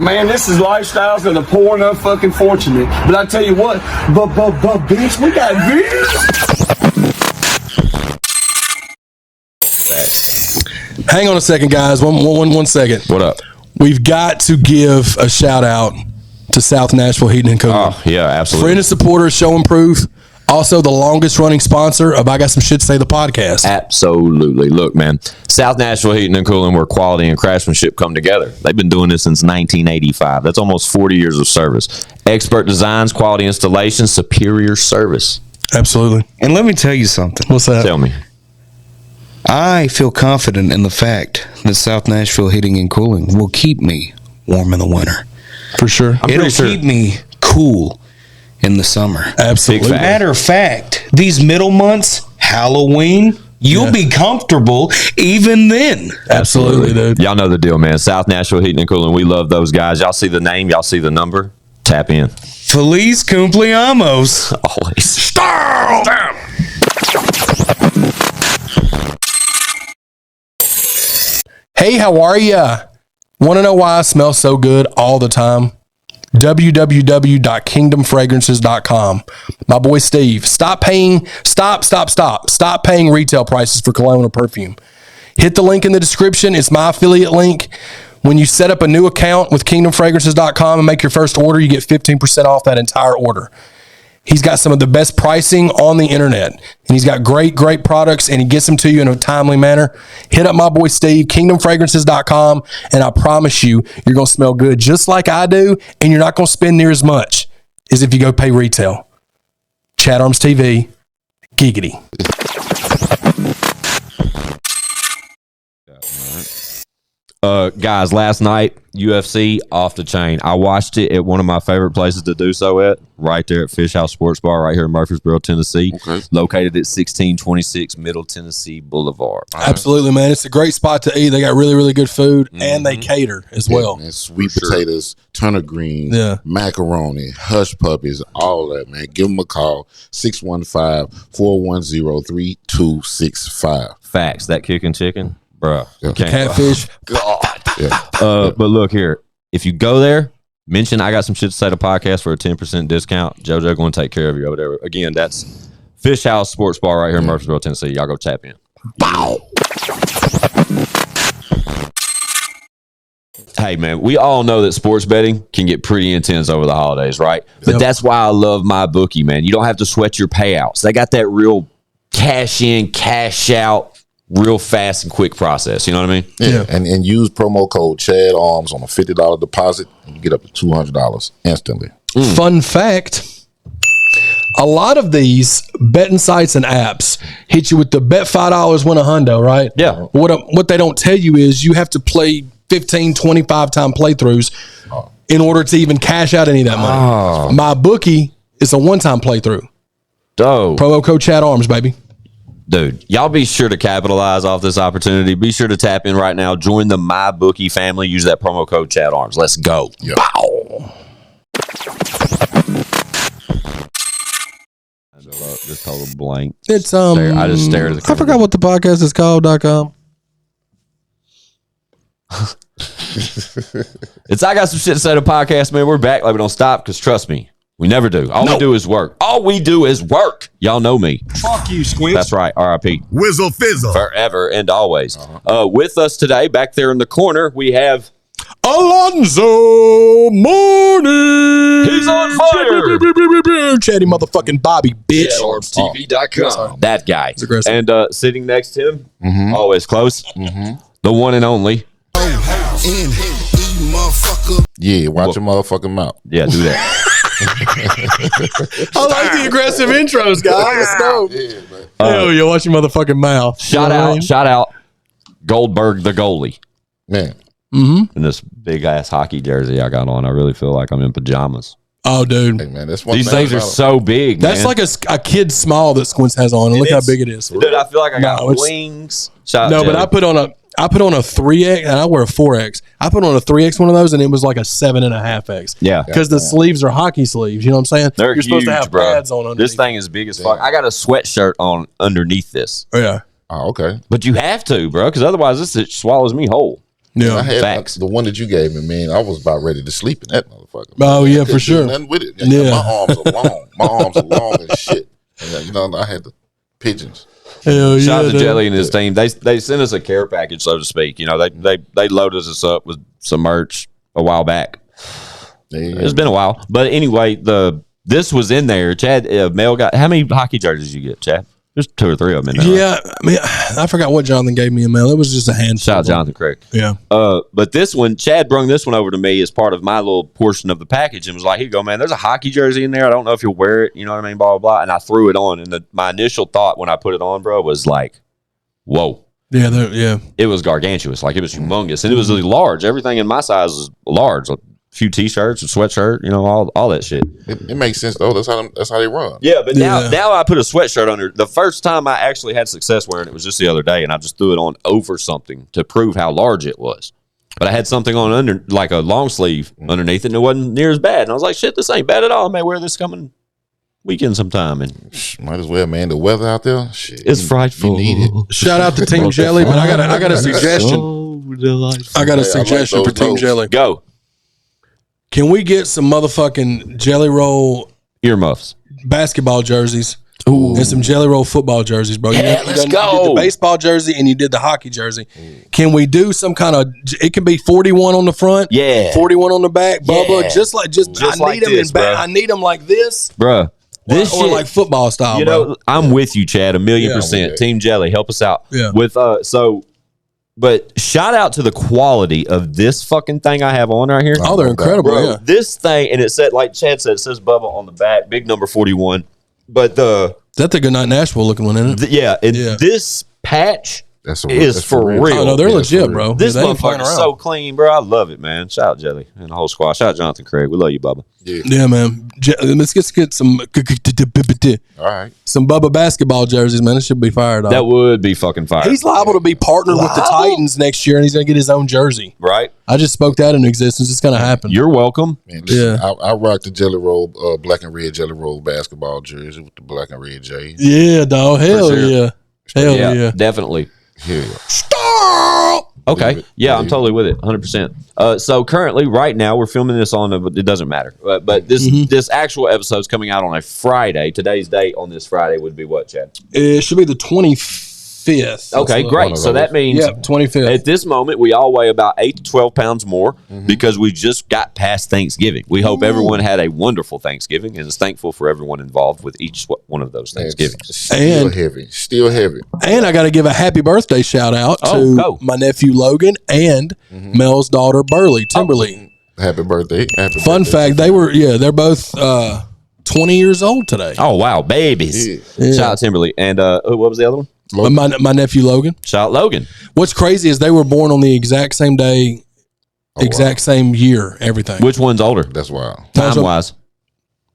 Man, this is lifestyles of the poor and unfucking fortunate. But I tell you what, bitch, we got this. Hang on a second, guys. One second. What up? We've got to give a shout out to South Nashville Heating and Cooling. Oh, yeah, absolutely. Friend and supporter, showing proof. Also, the longest running sponsor of I Got Some Shit to Say, the podcast. Absolutely. Look, man, South Nashville Heating and Cooling, where quality and craftsmanship come together. They've been doing this since 1985. That's almost 40 years of service. Expert designs, quality installation, superior service. Absolutely. And let me tell you something. What's that? Tell me. I feel confident in the fact that South Nashville Heating and Cooling will keep me warm in the winter. For sure. It'll keep me cool in the summer. Absolutely. Matter of fact, these middle months, Halloween, you'll be comfortable even then. Absolutely, dude. Y'all know the deal, man. South Nashville Heating and Cooling. We love those guys. Y'all see the name. Y'all see the number. Tap in. Feliz cumpleaños. Always. Hey, how are ya? Want to know why I smell so good all the time? www.kingdomfragrances.com. My boy Steve, stop paying retail prices for cologne or perfume. Hit the link in the description. It's my affiliate link. When you set up a new account with kingdomfragrances.com and make your first order, you get 15% off that entire order. He's got some of the best pricing on the internet, and he's got great products, and he gets them to you in a timely manner. Hit up my boy Steve, kingdomfragrances.com, and I promise you, you're going to smell good just like I do, and you're not going to spend near as much as if you go pay retail. ChadArmesTV, giggity. Guys, last night, UFC off the chain. I watched it at one of my favorite places to do so at, right there at Fish House Sports Bar, right here in Murfreesboro, Tennessee. Okay. Located at 1626 Middle Tennessee Boulevard. Absolutely, man. It's a great spot to eat. They got really good food, and they cater as well. Man, sweet potatoes, turnip greens, macaroni, hush puppies, all that, man. Give them a call, 615-410-3265. Facts. That kicking chicken. Bro, catfish. God. Yeah. But look here, if you go there, mention I Got Some Shit to Say the podcast for a 10% discount. JoJo going to take care of you over there. Again, that's Fish House Sports Bar right here in Murfreesboro, Tennessee. Y'all go tap in. Bow. Hey, man, we all know that sports betting can get pretty intense over the holidays, right? But that's why I love my bookie, man. You don't have to sweat your payouts. They got that real cash in, cash out, real fast and quick process. You know what I mean? Yeah. And use promo code ChadArms on a $50 deposit, and you get up to $200 instantly. Fun fact, a lot of these betting sites and apps hit you with the bet $5 win $100, right? Yeah. What they don't tell you is you have to play 15, 25 time playthroughs in order to even cash out any of that money. My bookie is a one-time playthrough. Dope. Promo code ChadArms, baby. Dude, y'all be sure to capitalize off this opportunity. Be sure to tap in right now. Join the MyBookie family. Use that promo code ChadArms. Let's go. Yep. Bow. Just total blank. It's I just stared at the camera. I forgot what the podcast is called.com. It's I Got Some Shit to Say the podcast, man. We're back like we don't stop because trust me, we never do. All we do is work. All we do is work. Y'all know me. Fuck you, Squinch. That's right. R.I.P. Whizzle fizzle. Forever and always. With us today, back there in the corner, we have Alonzo Mourning. He's on fire. Chatty motherfucking Bobby, bitch. ChadArmesTV.com. That guy. Aggressive. And sitting next to him, always close, the one and only. Yeah, watch your motherfucking mouth. Yeah, do that. I like the aggressive intros, guys. Let's go. Hell, you watch your motherfucking mouth. Shout out, Goldberg the goalie. Man. In this big ass hockey jersey I got on, I really feel like I'm in pajamas. Oh, dude. Hey, man, that's one These things are so big. That's man. like a kid small that Squints has on. And look how big it is. Dude, I feel like I got wings. No, but I put on a 3X and I wear a 4X. I put on a 3X one of those and it was like a 7.5X. Yeah. Because the sleeves are hockey sleeves. You know what I'm saying? They're You're supposed huge, to have bro. pads on underneath. This thing is big as fuck. I got a sweatshirt on underneath this. Yeah. Oh, okay. But you have to, bro, because otherwise this swallows me whole. Yeah, I had Facts. the one that you gave me, man. I was about ready to sleep in that motherfucker. Oh yeah, for sure. Nothing with it. Yeah. My arms are long. My arms are long as shit. And, I had the pigeons. Hell yeah, Shout out to Jelly and his team. They sent us a care package, so to speak. They loaded us up with some merch a while back. It's been a while, but anyway, this was in there. Chad, Mel got how many hockey jerseys you get, Chad? There's 2 or 3 of them in there. Yeah, right? I mean, I forgot what Jonathan gave me a mail. It was just a handful. Shout out Jonathan Craig. Yeah. But this one, Chad brung this one over to me as part of my little portion of the package and was like, here you go, man. There's a hockey jersey in there. I don't know if you'll wear it. You know what I mean? Blah, blah, blah. And I threw it on. And my initial thought when I put it on, bro, was like, whoa. Yeah. It was gargantuous. Like, it was humongous. And it was really large. Everything in my size was large. A few T-shirts, a sweatshirt, all that shit. It makes sense, though. That's how they run. Yeah, but now I put a sweatshirt under. The first time I actually had success wearing it was just the other day, and I just threw it on over something to prove how large it was. But I had something on under, like a long sleeve underneath it, and it wasn't near as bad. And I was like, shit, this ain't bad at all. I may wear this coming weekend sometime. And might as well, man. The weather out there, shit, it's frightful. You need it. Shout out to Team Jelly, but I got a suggestion. I got a suggestion for Team Jelly. Go. Can we get some motherfucking Jelly Roll earmuffs, basketball jerseys, and some Jelly Roll football jerseys, bro? Let's go. You did the baseball jersey and you did the hockey jersey. Can we do some kind of? It can be 41 on the front, 41 on the back, Bubba. I need them in back. I need them like this, bro. This or shit, like football style. Bro. I'm with you, Chad. 1,000,000%. Team Jelly, help us out. Yeah. With But shout out to the quality of this fucking thing I have on right here. Oh, they're incredible. Bro, yeah. This thing, and it said, like Chad said, it says Bubba on the back, big number 41. But that's a good night Nashville looking one, isn't it? This patch that's for real. Oh, no, they're legit, bro. This motherfucker's so clean, bro. I love it, man. Shout out Jelly and the whole squad. Shout out Jonathan Craig. We love you, Bubba. Yeah, man. Let's get some. All right. Some Bubba basketball jerseys, man. It should be fired off. That would be fucking fire. He's liable to be partnered with the Titans next year, and he's going to get his own jersey. Right. I just spoke that into existence. It's going to happen. You're welcome. Man, listen, I rocked the Jelly Roll, black and red Jelly Roll basketball jersey with the black and red J. Yeah, dog. Hell yeah. Hell yeah. Definitely. Here you go. Stop! Okay. Yeah, I'm totally with it. 100%. So currently, right now, we're filming this on it doesn't matter. But this actual episode is coming out on a Friday. Today's date on this Friday would be what, Chad? It should be the 25th. Okay, great. So that means 25th. At this moment, we all weigh about 8 to 12 pounds more because we just got past Thanksgiving. We hope everyone had a wonderful Thanksgiving and is thankful for everyone involved with each one of those Thanksgivings. Still heavy. And I got to give a happy birthday shout out to my nephew Logan and Mel's daughter Burley Timberly. Happy birthday. Fun fact, they're both 20 years old today. Oh, wow. Babies. Yeah. Shout out Timberly. And what was the other one? My nephew Logan. Shout out Logan. What's crazy is they were born on the exact same day, same year, everything. Which one's older? That's wild. Time-wise.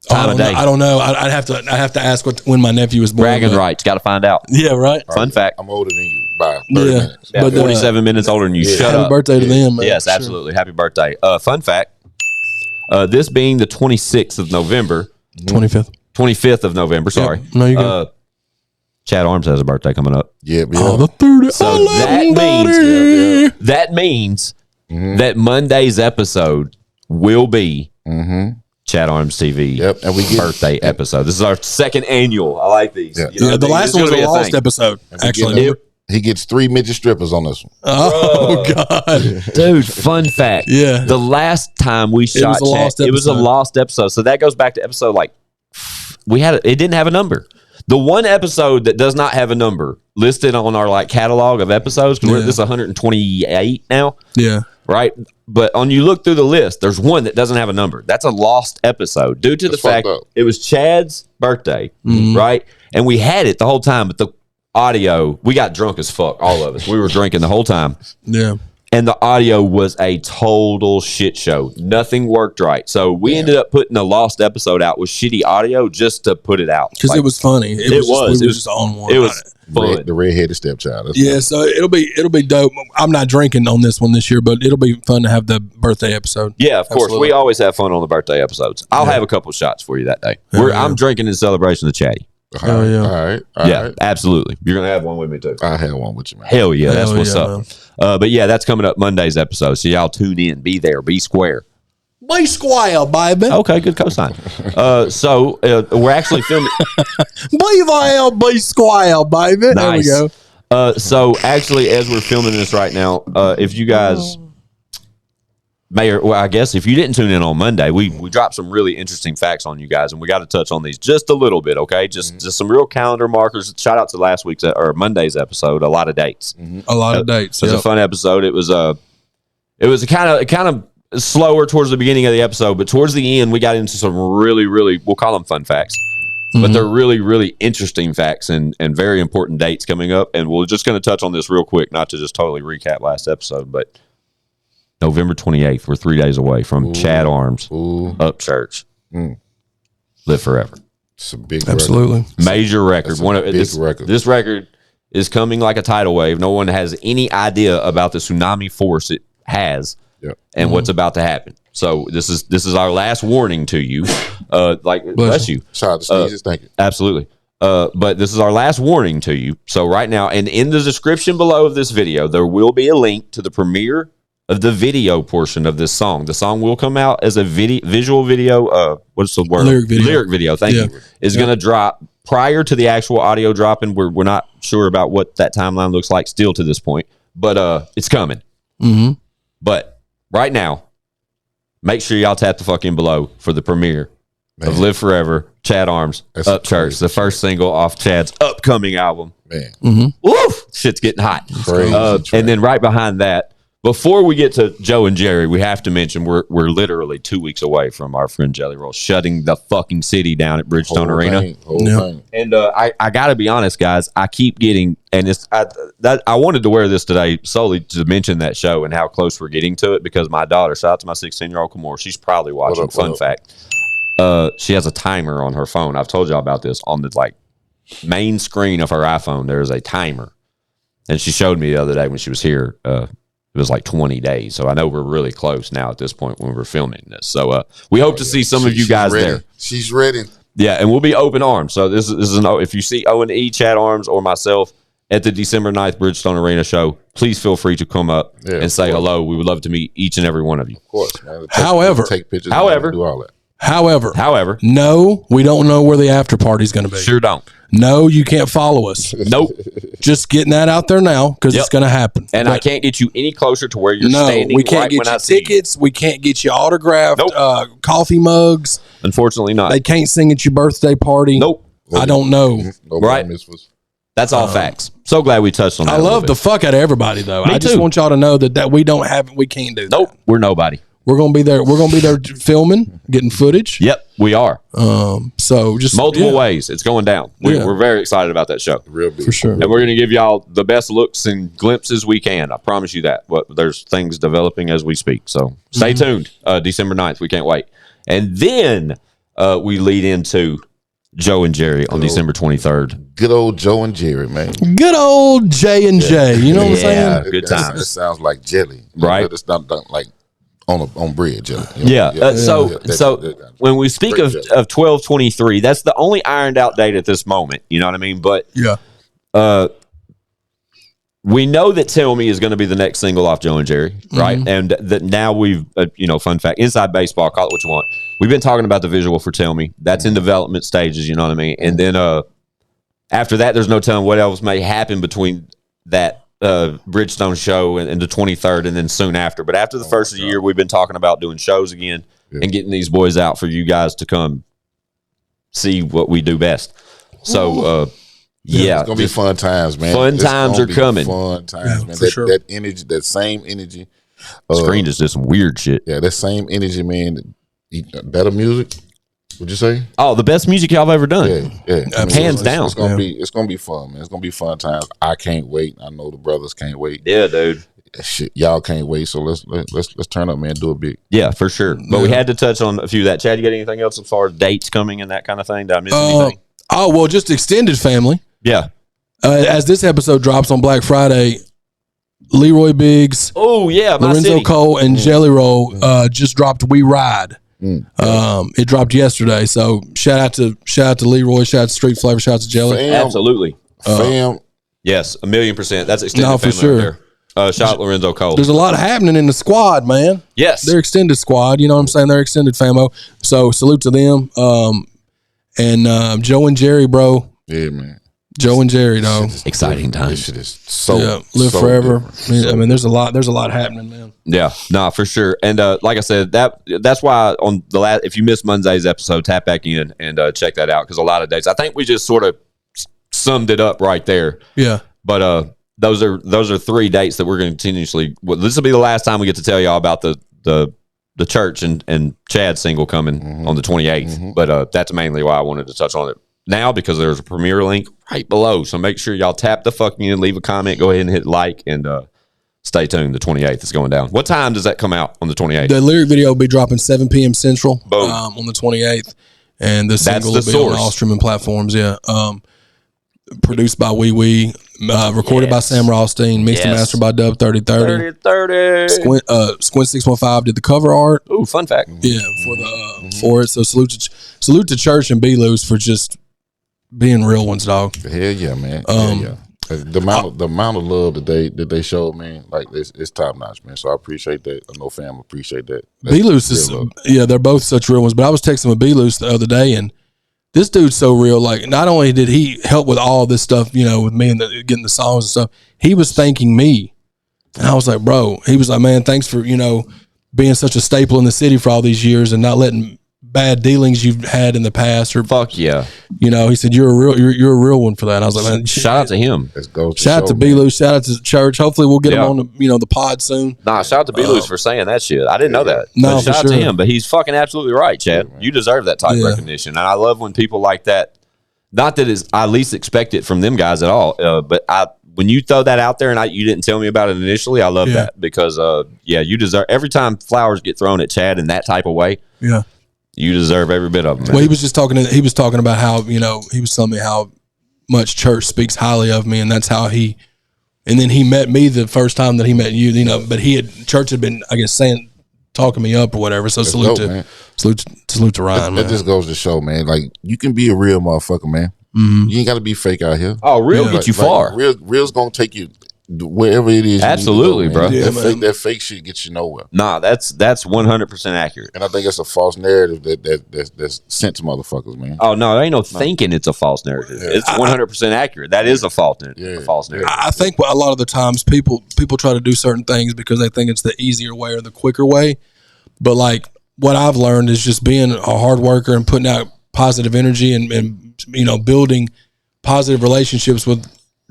Time of day. I don't know. I have to ask when my nephew was born. Bragging rights. Got to find out. Yeah, right. Fun fact. I'm older than you by 30 minutes. Yeah, 47 minutes older than you. Shut happy up. Birthday to them, man. Yes, absolutely. Happy birthday. Fun fact. This being the 26th of November. 25th of November, sorry. Yep. No, you go. Chad Arms has a birthday coming up. Yeah. The 30th. So that means that Monday's episode will be Chad Arms TV and we get birthday episode. This is our second annual. I like these. Yeah, the last one was a lost episode, actually. He gets 3 midget strippers on this one. Oh, God. Dude, fun fact. Yeah. The last time we shot Chad, it was a lost episode. So that goes back to episode it didn't have a number. The one episode that does not have a number listed on our catalog of episodes, because this is 128 now. Yeah. Right? But on you look through the list, there's one that doesn't have a number. That's a lost episode due to the fact it was Chad's birthday, right? And we had it the whole time, but the audio, we got drunk as fuck, all of us. We were drinking the whole time. Yeah. And the audio was a total shit show. Nothing worked right. So we ended up putting a lost episode out with shitty audio just to put it out. Because it was funny. It was just on one. It was fun. The redheaded stepchild. So it'll be dope. I'm not drinking on this one this year, but it'll be fun to have the birthday episode. Yeah, of course. We always have fun on the birthday episodes. I'll have a couple shots for you that day. I'm drinking in celebration of Chatty. Oh, yeah. All right. Absolutely. You're gonna have one with me too. I have one with you, man. Hell yeah, that's Hell what's yeah, up. But yeah, that's coming up Monday's episode. So y'all tune in, be there, be square. Be square, baby. Okay, good cosign. So we're actually filming. Be there, be square, baby. Nice. There we go. So actually, as we're filming this right now, if you guys I guess if you didn't tune in on Monday, we dropped some really interesting facts on you guys, and we got to touch on these just a little bit, okay? Just some real calendar markers. Shout out to last week's or Monday's episode. A lot of dates. A lot of dates. It was a fun episode. It was a kind of slower towards the beginning of the episode, but towards the end, we got into some really, really, we'll call them fun facts, but they're really, really interesting facts and very important dates coming up. And we're just going to touch on this real quick, not to just totally recap last episode, but November 28th, we're 3 days away from Chad Arms Up Church. Live Forever. It's a big Absolutely. record. Major record. Record. This record is coming like a tidal wave. No one has any idea about the tsunami force it has and what's about to happen. So this is our last warning to you. Bless you. Shout out to Sneezes. Thank you. Absolutely. But this is our last warning to you. So right now, and in the description below of this video, there will be a link to the premiere of the video portion of this song. The song will come out as a visual video. What's the word? Lyric video. Thank you. Is going to drop prior to the actual audio dropping. We're not sure about what that timeline looks like still to this point, but it's coming. But right now, make sure y'all tap the fuck in below for the premiere of Live Forever, Chad Arms, Up Church, the first single off Chad's upcoming album. Man. Woof! Shit's getting hot. And then right behind that, before we get to Joe and Jerry, we have to mention we're literally 2 weeks away from our friend Jelly Roll shutting the fucking city down at Bridgestone Arena. And I got to be honest, guys. I keep getting, and I wanted to wear this today solely to mention that show and how close we're getting to it because my daughter, shout out to my 16-year-old Kamora, she's probably watching. Fun fact, she has a timer on her phone. I've told y'all about this. On the main screen of her iPhone, there is a timer, and she showed me the other day when she was here. It was 20 days. So I know we're really close now at this point when we're filming this. So we hope to see some of you guys there. She's ready. Yeah, and we'll be open arms. So this is if you see O.N.E, Chad Arms, or myself at the December 9th Bridgestone Arena show, please feel free to come up and say hello. We would love to meet each and every one of you. Of course, man. Take pictures. Do all that. However, no, we don't know where the after party is going to be. Sure don't. No, you can't follow us. Nope. Just getting that out there now because it's going to happen. And I can't get you any closer to where you're standing. We can't get you tickets. We can't get you autographed coffee mugs. Unfortunately not. They can't sing at your birthday party. Nope. I don't know. Right. That's all facts. So glad we touched on that. I love the fuck out of everybody though. I just want y'all to know that we can't do that. Nope. We're nobody. We're gonna be there. We're gonna be there filming, getting footage. Yep, we are. So just multiple ways. It's going down. We're very excited about that show. Real big. For sure. And we're gonna give y'all the best looks and glimpses we can. I promise you that. But there's things developing as we speak. So stay tuned. December 9th. We can't wait. And then we lead into Joe and Jerry on December 23rd. Good old Joe and Jerry, man. Good old J and J. You know what I'm saying? Good times. It sounds like jelly, right? It's not like on bread jelly. So when we speak of 12/23, that's the only ironed out date at this moment. You know what I mean? But we know that "Tell Me" is going to be the next single off Joe and Jerry, right? And that now we've fun fact, inside baseball, call it what you want. We've been talking about the visual for "Tell Me." That's in development stages. You know what I mean? And then after that, there's no telling what else may happen between that Bridgestone show and the 23rd, and then soon after. But after the first of the year, we've been talking about doing shows again and getting these boys out for you guys to come see what we do best. So it's gonna be fun times, man. Fun times are coming. Fun times, man. That energy, that same energy. Screen just did some weird shit. Yeah, that same energy, man. Better music. Would you say? Oh, the best music y'all have ever done. Yeah. Hands down. It's gonna be fun, man. It's gonna be fun times. I can't wait. I know the brothers can't wait. Yeah, dude. Shit, y'all can't wait. So let's turn up, man. Do it big. Yeah, for sure. But we had to touch on a few of that. Chad, you got anything else as far as dates coming and that kind of thing? Did I miss anything? Oh well, just extended family. Yeah. As this episode drops on Black Friday, Leroy Biggs, Lorenzo Cole, and Jelly Roll just dropped "We Ride." It dropped yesterday. So shout out to Leroy, shout out to Street Flavor, shout out to Jelly. Absolutely. Fam. Yes, 1,000,000%. That's extended No, for family sure. right there. Shout out Lorenzo Cole. There's a lot happening in the squad, man. Yes. They're extended squad. You know what I'm saying? They're extended famo. So salute to them. And Joe and Jerry, bro. Yeah, man. Joe and Jerry, dog. Exciting This times. shit is so Live so forever. different. I mean, there's a lot happening, man. Yeah, no, for sure. And like I said, that's why on the last, if you missed Monday's episode, tap back in and check that out, because a lot of dates, I think we just sort of summed it up right there. Yeah. But those are 3 dates that we're going to continuously. Well, this will be the last time we get to tell y'all about the church and Chad single coming on the 28th. But that's mainly why I wanted to touch on it now, because there's a premiere link right below. So make sure y'all tap the fucking in, leave a comment, go ahead and hit like, and stay tuned. The 28th is going down. What time does that come out on the 28th? The lyric video will be dropping 7 p.m. Central Boom. On the 28th. And the single That's will the be source. on all streaming platforms. Yeah. Produced by Wee, recorded by Sam Rothstein, mixed and mastered by Dub 3030. 30. Squint 615 did the cover art. Ooh, fun fact. Yeah, for it. So salute to Church and Be Loose for just being real ones, dog. Hell yeah, man. Hell yeah. The amount of love that they showed, man, like it's top notch, man. So I appreciate that. I know fam appreciate that. Be Loose is they're both such real ones. But I was texting with Be Loose the other day, and this dude's so real. Like, not only did he help with all this stuff, with me and getting the songs and stuff, he was thanking me. And I was like, bro, he was like, man, thanks for, being such a staple in the city for all these years and not letting bad dealings you've had in the past or Fuck yeah. He said, you're a real one for that. And I was like, man, Shout out to him. Shout out to B Loose, shout out to Church. Hopefully we'll get him on the pod soon. Nah, shout out to B-Loose for saying that shit. I didn't know that. No, But shout for out to sure. him. But he's fucking absolutely right, Chad. You deserve that type of recognition. And I love when people like that, not that I least expect it from them guys at all, but when you throw that out there and you didn't tell me about it initially, I love that because, you deserve, every time flowers get thrown at Chad in that type of way, you deserve every bit of them. Man. Well, he was talking about how, he was telling me how much Church speaks highly of me, and that's how and then he met me the first time that he met you, but Church had been, I guess, talking me up or whatever. So salute to Ryan, man. That just goes to show, man, like you can be a real motherfucker, man. Mm-hmm. You ain't got to be fake out here. Oh, real get you far. Real's gonna take you wherever it is. Absolutely, bro. That fake shit gets you nowhere. Nah, that's 100% accurate. And I think it's a false narrative that's sent to motherfuckers, man. Oh no, there ain't no thinking it's a false narrative. Yeah. It's 100% accurate. That is a false narrative. I think a lot of the times people try to do certain things because they think it's the easier way or the quicker way. But like what I've learned is just being a hard worker and putting out positive energy and building positive relationships with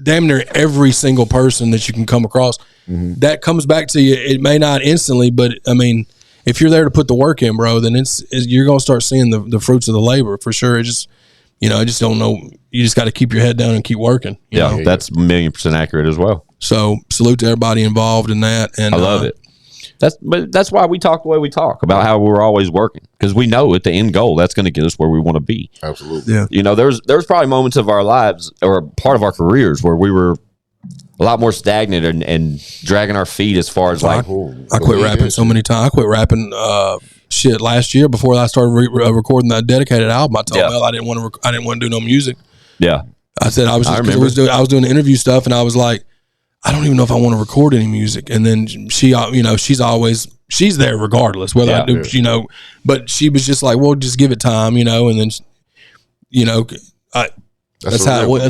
damn near every single person that you can come across. Mm-hmm. That comes back to you. It may not instantly, but I mean, if you're there to put the work in, bro, then you're going to start seeing the fruits of the labor for sure. It just, I just don't know. You just got to keep your head down and keep working. You know? That's 1,000,000% accurate as well. So salute to everybody involved in that. And I love it. That's why we talk the way we talk about how we're always working, because we know at the end goal that's going to get us where we want to be. Absolutely. Yeah. There's probably moments of our lives or part of our careers where we were a lot more stagnant and dragging our feet as far as I quit rapping so many times. I quit rapping last year before I started recording that dedicated album. I told Mel I didn't want to do no music. Yeah. I said I was doing the interview stuff, and I was like, I don't even know if I want to record any music. And then she, she's there regardless whether I do, but she was just like, well, just give it time, and then, that's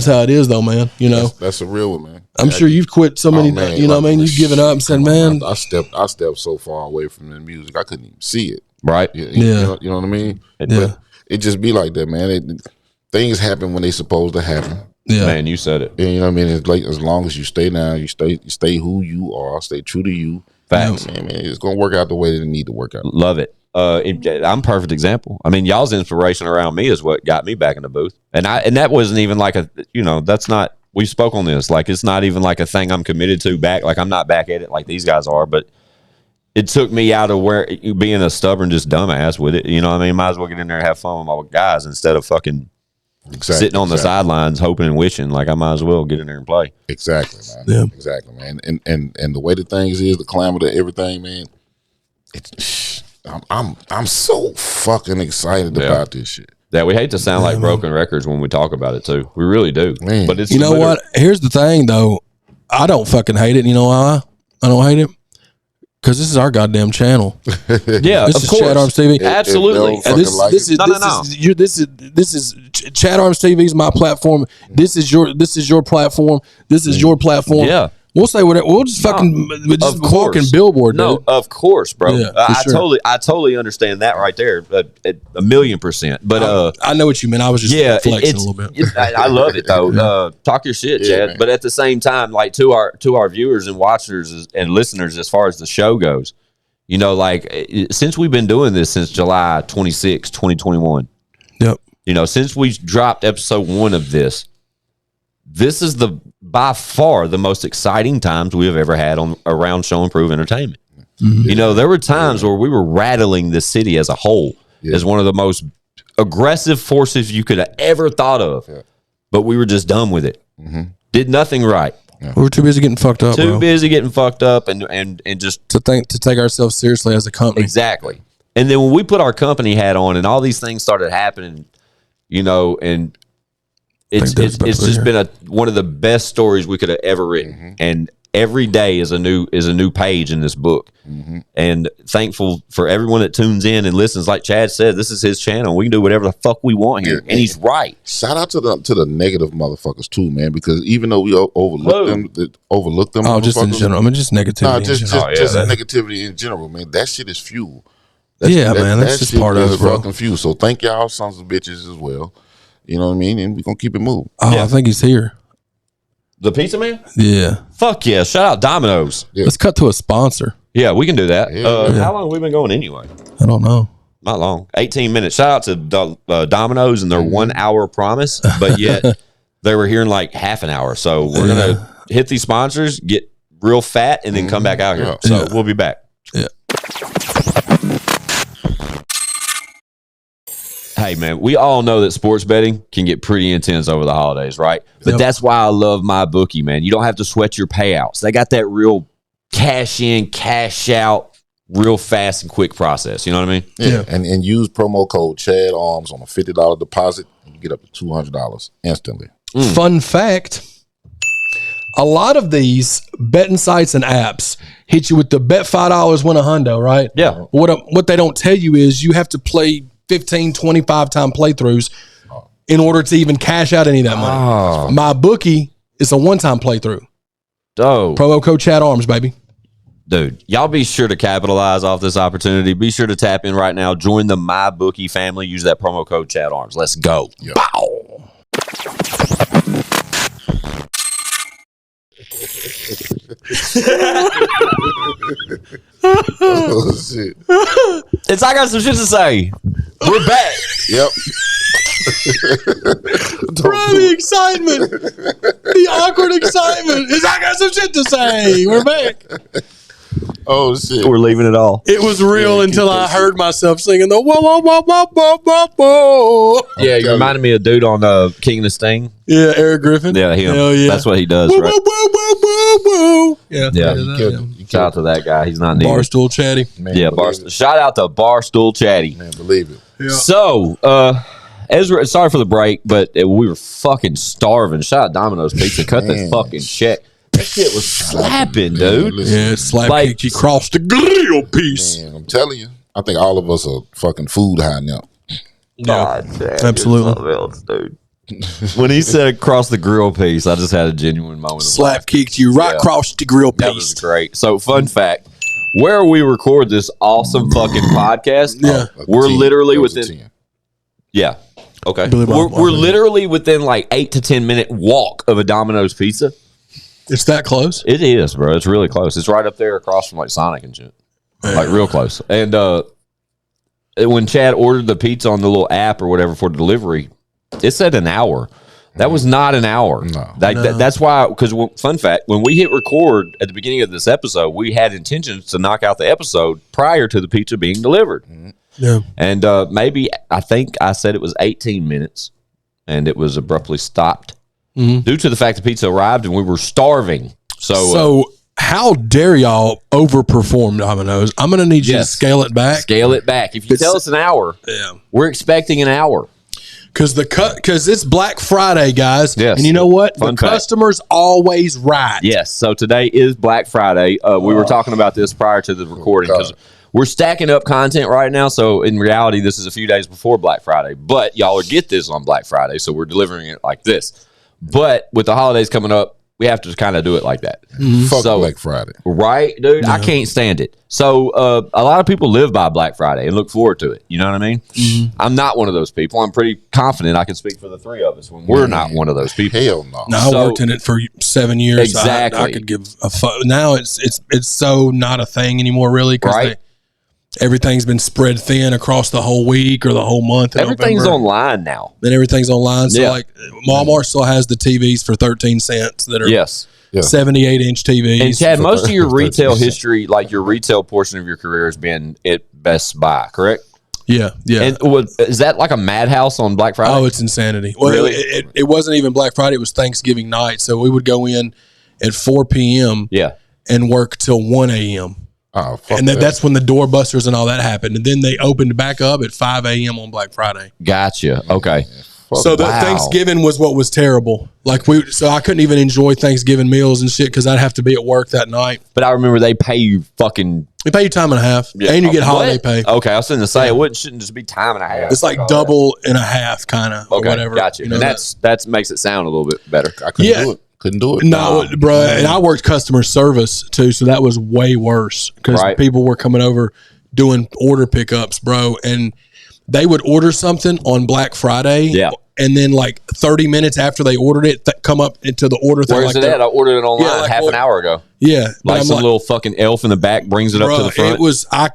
how it is though, man. That's a real one, man. I'm sure you've quit so many, you've given up and said, man, I stepped so far away from the music, I couldn't even see it. Right. You know what I mean? But it just be like that, man. Things happen when they supposed to happen. Yeah, man, you said it. And you know what I mean? It's like as long as you stay down, you stay who you are, stay true to you. Facts. Man, it's gonna work out the way that it need to work out. Love it. I'm a perfect example. I mean, y'all's inspiration around me is what got me back in the booth. And that wasn't even like that's not, we spoke on this. Like, it's not even like a thing I'm committed to back. Like, I'm not back at it like these guys are, but it took me out of being a stubborn, just dumbass with it. You know what I mean? Might as well get in there and have fun with my guys instead of fucking sitting on the sidelines hoping and wishing. Like, I might as well get in there and play. Exactly, man. Yeah. Exactly, man. And the way the things is, the climate of everything, man, I'm so fucking excited about this shit. Yeah, we hate to sound like broken records when we talk about it too. We really do. Man. But it's You know what? Here's the thing, though. I don't fucking hate it. You know why I don't hate it? Because this is our goddamn channel. Yeah, This of is course. Chad Arms TV. Absolutely. And this is Chad Arms TV is my platform. This is your platform. This is your platform. Yeah. We'll say whatever. We'll just fucking just walk and billboard. No, dude. of course, bro. Yeah, I sure. totally understand that right there, a 1,000,000%. But I know what you meant. I was just flexing a little bit. I love it though. Talk your shit, Chad. man. But at the same time, like to our viewers and watchers and listeners, as far as the show goes, you know, like since we've been doing this since July 26, 2021. Yep. You know, since we dropped episode 1 of this is by far the most exciting times we have ever had around Show and Prove Entertainment. Mm-hmm. You know, there were times where we were rattling the city as a whole as one of the most aggressive forces you could have ever thought of, but we were just done with it. Mm-hmm. Did nothing right. Yeah. We were too busy getting fucked up. Busy getting fucked up and just to take ourselves seriously as a company. Exactly. And then when we put our company hat on and all these things started happening, you know, and it's just been one of the best stories we could have ever written. Mm-hmm. And every day is a new page in this book. Mm-hmm. And thankful for everyone that tunes in and listens. Like Chad said, this is his channel. We can do whatever the fuck we want here. And he's right. Shout out to the negative motherfuckers too, man, because even though we overlook them. Oh, just in general. I mean, just negativity. No, just negativity in general, man. That shit is fuel. That's just part of it, bro. Fucking fuel. So thank y'all, sons of bitches, as well. You know what I mean? And we're going to keep it moving. Oh, yeah. I think he's here. The pizza man? Yeah. Fuck yeah. Shout out Domino's. Yeah. Let's cut to a sponsor. Yeah, we can do that. Yeah. How long have we been going anyway? I don't know. Not long. 18 minutes. Shout out to Domino's and their 1 hour promise, but yet they were here in like half an hour. So we're going to hit these sponsors, get real fat, and then come back out here. So we'll be back. Yeah. Hey, man, we all know that sports betting can get pretty intense over the holidays, right? But that's why I love MyBookie, man. You don't have to sweat your payouts. They got that real cash in, cash out, real fast and quick process. You know what I mean? Yeah. And use promo code ChadArms on a $50 deposit. And you get up to $200 instantly. Fun fact, a lot of these betting sites and apps hit you with the bet $5, win $100, right? Yeah. What they don't tell you is you have to play 15, 25 time playthroughs in order to even cash out any of that money. MyBookie is a one-time playthrough. Oh. Promo code ChadArms, baby. Dude, y'all be sure to capitalize off this opportunity. Be sure to tap in right now. Join the MyBookie family. Use that promo code ChadArms. Let's go. Yep. Bow. Oh, shit. It's I got some shit to say. We're back. Yep. The excitement. The awkward excitement. Is I got some shit to say. We're back. Oh, shit. We're leaving it all. It was real until I heard myself singing the whoa, whoa, whoa, whoa, whoa, whoa, whoa. Yeah, you reminded me of dude on King of the Sting. Yeah, Eric Griffin. Yeah, him. Hell yeah. That's what he does, Whoa, right? whoa, whoa, whoa, whoa, whoa. Yeah. You Shout out to that guy. He's not needed. Barstool Chatty. Man, Yeah, shout out to Barstool Chatty. Man, believe it. Yeah. So, Ezra, sorry for the break, but we were fucking starving. Shout out Domino's Pizza. Cut that fucking check. That shit was slapping, dude. Yeah, it's slap Like- kicked you across the grill piece. Man, I'm telling you. I think all of us are fucking food high now. God damn, absolutely. you're something else, dude. When he said across the grill piece, I just had a genuine moment. Of Slap laughter. kicked you right across the grill That was piece. great. So, fun fact: where we record this awesome fucking podcast, we're literally within. Yeah. Okay. Billy Bob We're literally within like 8 to 10 minute walk of a Domino's Pizza. It's that close? It is, bro. It's really close. It's right up there across from like Sonic and shit. Like real close. And when Chad ordered the pizza on the little app or whatever for delivery, it said an hour. That was not an hour. No. That's why, because fun fact, when we hit record at the beginning of this episode, we had intentions to knock out the episode prior to the pizza being delivered. Yeah. And maybe, I think I said it was 18 minutes, and it was abruptly stopped due to the fact the pizza arrived and we were starving. So how dare y'all overperform Domino's? I'm going to need you to scale it back. Scale it back. If you tell us an hour, we're expecting an hour. Because it's Black Friday, guys. Yes. And you know what? Fun the fact. customer's always right. Yes. So today is Black Friday. We were talking about this prior to the recording because we're stacking up content right now. So in reality, this is a few days before Black Friday. But y'all will get this on Black Friday. So we're delivering it like this. But with the holidays coming up, we have to kind of do it like that. Fuck Black Friday. Right, dude? I can't stand it. So a lot of people live by Black Friday and look forward to it. You know what I mean? I'm not one of those people. I'm pretty confident I can speak for the three of us when we're not one of those people. Hell no. No, I worked in it for 7 years. Exactly. I could give a fuck. Now it's so not a thing anymore, really. Right. Everything's been spread thin across the whole week or the whole month. Everything's November. online now. Then everything's online. So Yeah. like Walmart still has the TVs for 13 cents that are 78-inch TVs. And Chad, most of your 13 retail cents. history, like your retail portion of your career has been at Best Buy, correct? Yeah. And is that like a madhouse on Black Friday? Oh, it's insanity. Well, Really? it wasn't even Black Friday. It was Thanksgiving night. So we would go in at 4 p.m. and work till 1 a.m. Oh, fuck And that. that's when the doorbusters and all that happened. And then they opened back up at 5 a.m. on Black Friday. Gotcha. Okay. So the Thanksgiving was what was terrible. So I couldn't even enjoy Thanksgiving meals and shit because I'd have to be at work that night. But I remember they pay you fucking... They pay you time and a half, and you get holiday pay. Okay, I was going to say it shouldn't just be time and a half. It's like double and a half, kind of, or whatever. Gotcha. You know, and that makes it sound a little bit better. I couldn't do it. No, bro. And I worked customer service too, so that was way worse because people were coming over doing order pickups, bro, and they would order something on Black Friday. Yeah. And then like 30 minutes after they ordered it, come up into the order thing. Where's it at? I ordered it online half an hour ago. Yeah. Like some little fucking elf in the back brings it up to the front. It was, I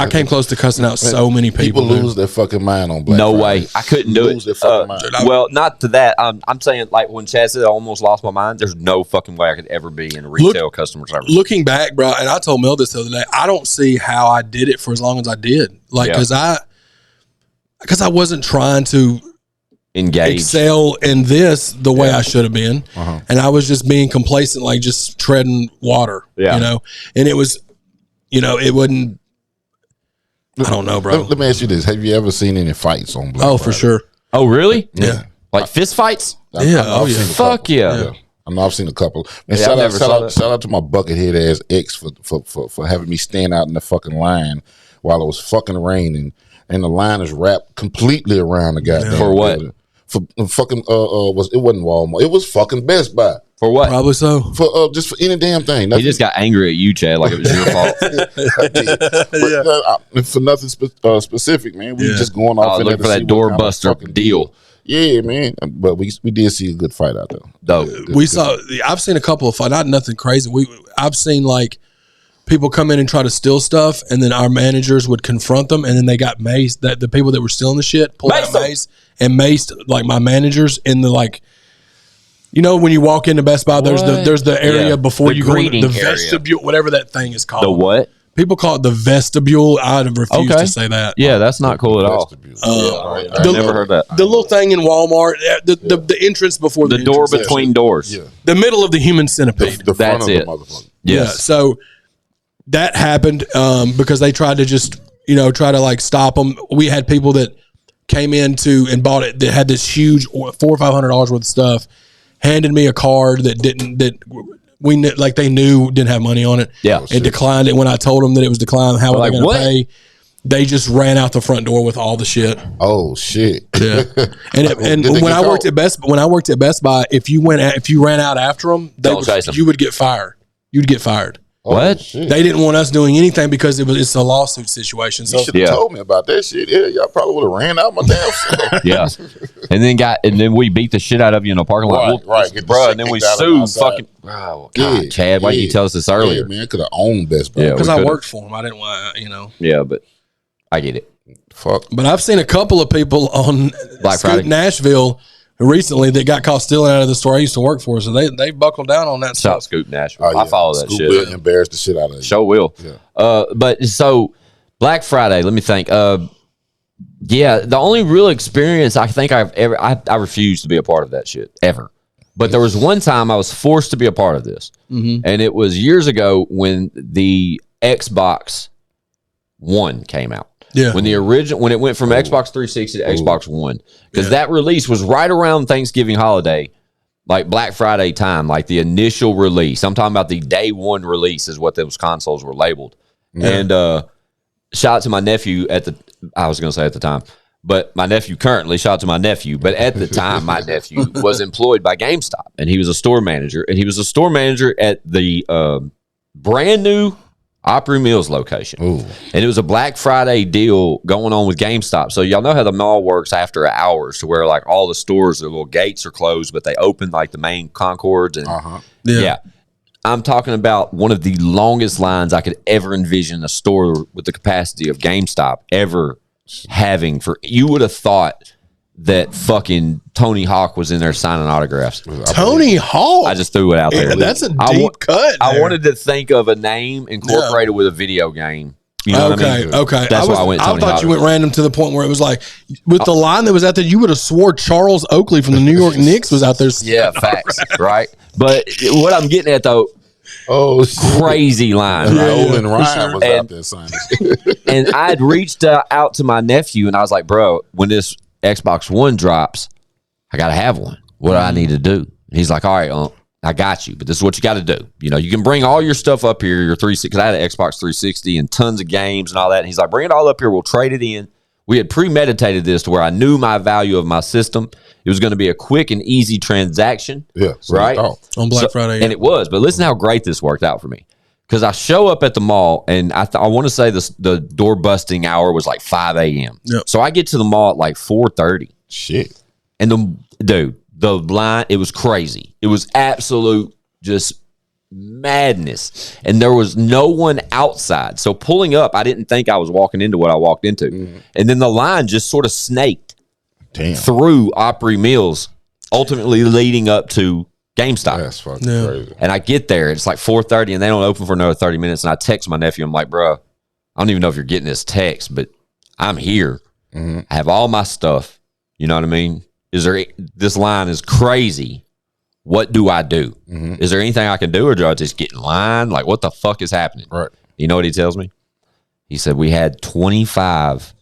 came close to cussing out so many people. People lose their fucking mind on Black No Friday. way. I couldn't do Lose it. their fucking mind. Well, not to that. I'm saying like when Chad said I almost lost my mind, there's no fucking way I could ever be in retail customer service. Looking back, bro, and I told Mel this the other day, I don't see how I did it for as long as I did. Like, because I wasn't trying to engage, excel in this the way I should have been. And I was just being complacent, like just treading water, you know? And it was, it wasn't, I don't know, bro. Let me ask you this. Have you ever seen any fights on Black Friday? For sure. Oh, really? Yeah. Like fist fights? I've seen a Fuck couple. yeah. I know I've seen a couple. And Yeah, shout out to my buckethead ass ex for having me stand out in the fucking line while it was fucking raining, and the line is wrapped completely around the goddamn For what? building. For fucking it wasn't Walmart. It was fucking Best Buy. For what? Probably so. For just for any damn thing. He Nothing, just got angry at you, Chad, like it was your fault. I did. But, for nothing specific, man. We just going off in there looking for that doorbuster deal. Yeah, man. But we did see a good fight out there. I've seen a couple of fights, not nothing crazy. I've seen like people come in and try to steal stuff, and then our managers would confront them, and then they got maced. That the people that were stealing the shit pulled out mace and maced like my managers in the like. You know, when you walk into Best Buy, there's the area before The you go into greeting the area. vestibule, whatever that thing is called. The what? People call it the vestibule. I'd have refused to say that. Yeah, that's not cool at all. I never heard that. The little thing in Walmart, the entrance before The door entrance, between doors. Yeah. the middle of the human centipede. The front That's of it. the motherfucker. Yeah, Yes. so that happened because they tried to just try to like stop them. We had people that came into and bought it that had this huge $400 or $500 worth of stuff, handed me a card that they knew didn't have money on it. Yeah. and declined it when I told them that it was declined. How were Like, they going what? to pay? They just ran out the front door with all the shit. Oh shit. Yeah, and Did they when get I worked caught? at Best Buy, if you ran out after them, you would get fired. You'd get fired. What? Shit. They didn't want us doing anything because it's a lawsuit situation. So You should have told me about that shit. Yeah, y'all probably would have ran out my damn self. Yeah. And then we beat the shit out of you in the parking lot. Right. Get the Bro, shit and then we kicked out of sued outside. fucking. Oh, God, Chad, why didn't you tell us this earlier? Yeah, man, could have owned Best Buy. Yeah, because we I could've. worked for them, I didn't want Yeah, but I get it. Fuck. But I've seen a couple of people on Black Scoop Friday. Nashville recently that got caught stealing out of the store I used to work for. So they buckled down on that Shout stuff. Scoop Nashville. Oh, yeah. I follow that Scoop shit. will embarrass the shit out of you. Show will. Yeah. But so Black Friday, let me think. Yeah, the only real experience I think I've ever, I refuse to be a part of that shit ever. But there was one time I was forced to be a part of this. And it was years ago when the Xbox One came out. Yeah. When it went from Xbox 360 to Xbox One. Because that release was right around Thanksgiving holiday, like Black Friday time, like the initial release. I'm talking about the day one release is what those consoles were labeled. And shout out to my nephew I was going to say at the time, but my nephew currently, shout out to my nephew, but at the time, my nephew was employed by GameStop, and he was a store manager, at the brand new Opry Mills location. Ooh. And it was a Black Friday deal going on with GameStop. So y'all know how the mall works after hours, to where like all the stores, the little gates are closed, but they open like the main concords. And yeah. I'm talking about one of the longest lines I could ever envision a store with the capacity of GameStop ever having. You would have thought that fucking Tony Hawk was in there signing autographs. Tony Hawk? I just threw it out there. Yeah, that's a deep cut. I wanted to think of a name incorporated with a video game. You know what I mean? Okay. That's why I went Tony Hawk. You went random to the point where it was like, with the line that was out there, you would have swore Charles Oakley from the New York Knicks was out there. Yeah, facts, right? But what I'm getting at, though, crazy line. Nolan Ryan was out there signing. And I had reached out to my nephew, and I was like, bro, when this Xbox One drops, I got to have one. What do I need to do? And he's like, all right, I got you, but this is what you got to do. You know, you can bring all your stuff up here, your 360, because I had an Xbox 360 and tons of games and all that. And he's like, bring it all up here. We'll trade it in. We had premeditated this to where I knew my value of my system. It was going to be a quick and easy transaction. Yeah. Right? On Black Friday. Yeah. And it was. But listen how great this worked out for me. Because I show up at the mall, and I want to say the door busting hour was like 5 a.m. Yep. So I get to the mall at like 4:30. Shit. And the line, it was crazy. It was absolute just madness. And there was no one outside. So pulling up, I didn't think I was walking into what I walked into. Mm-hmm. And then the line just sort of snaked through Opry Mills, ultimately leading up to GameStop. That's fucking crazy. And I get there, it's like 4:30, and they don't open for another 30 minutes. And I text my nephew, I'm like, bro, I don't even know if you're getting this text, but I'm here. Mm-hmm. I have all my stuff. You know what I mean? This line is crazy. What do I do? Mm-hmm. Is there anything I can do, or do I just get in line? Like, what the fuck is happening? Right. You know what he tells me? He said, we had 25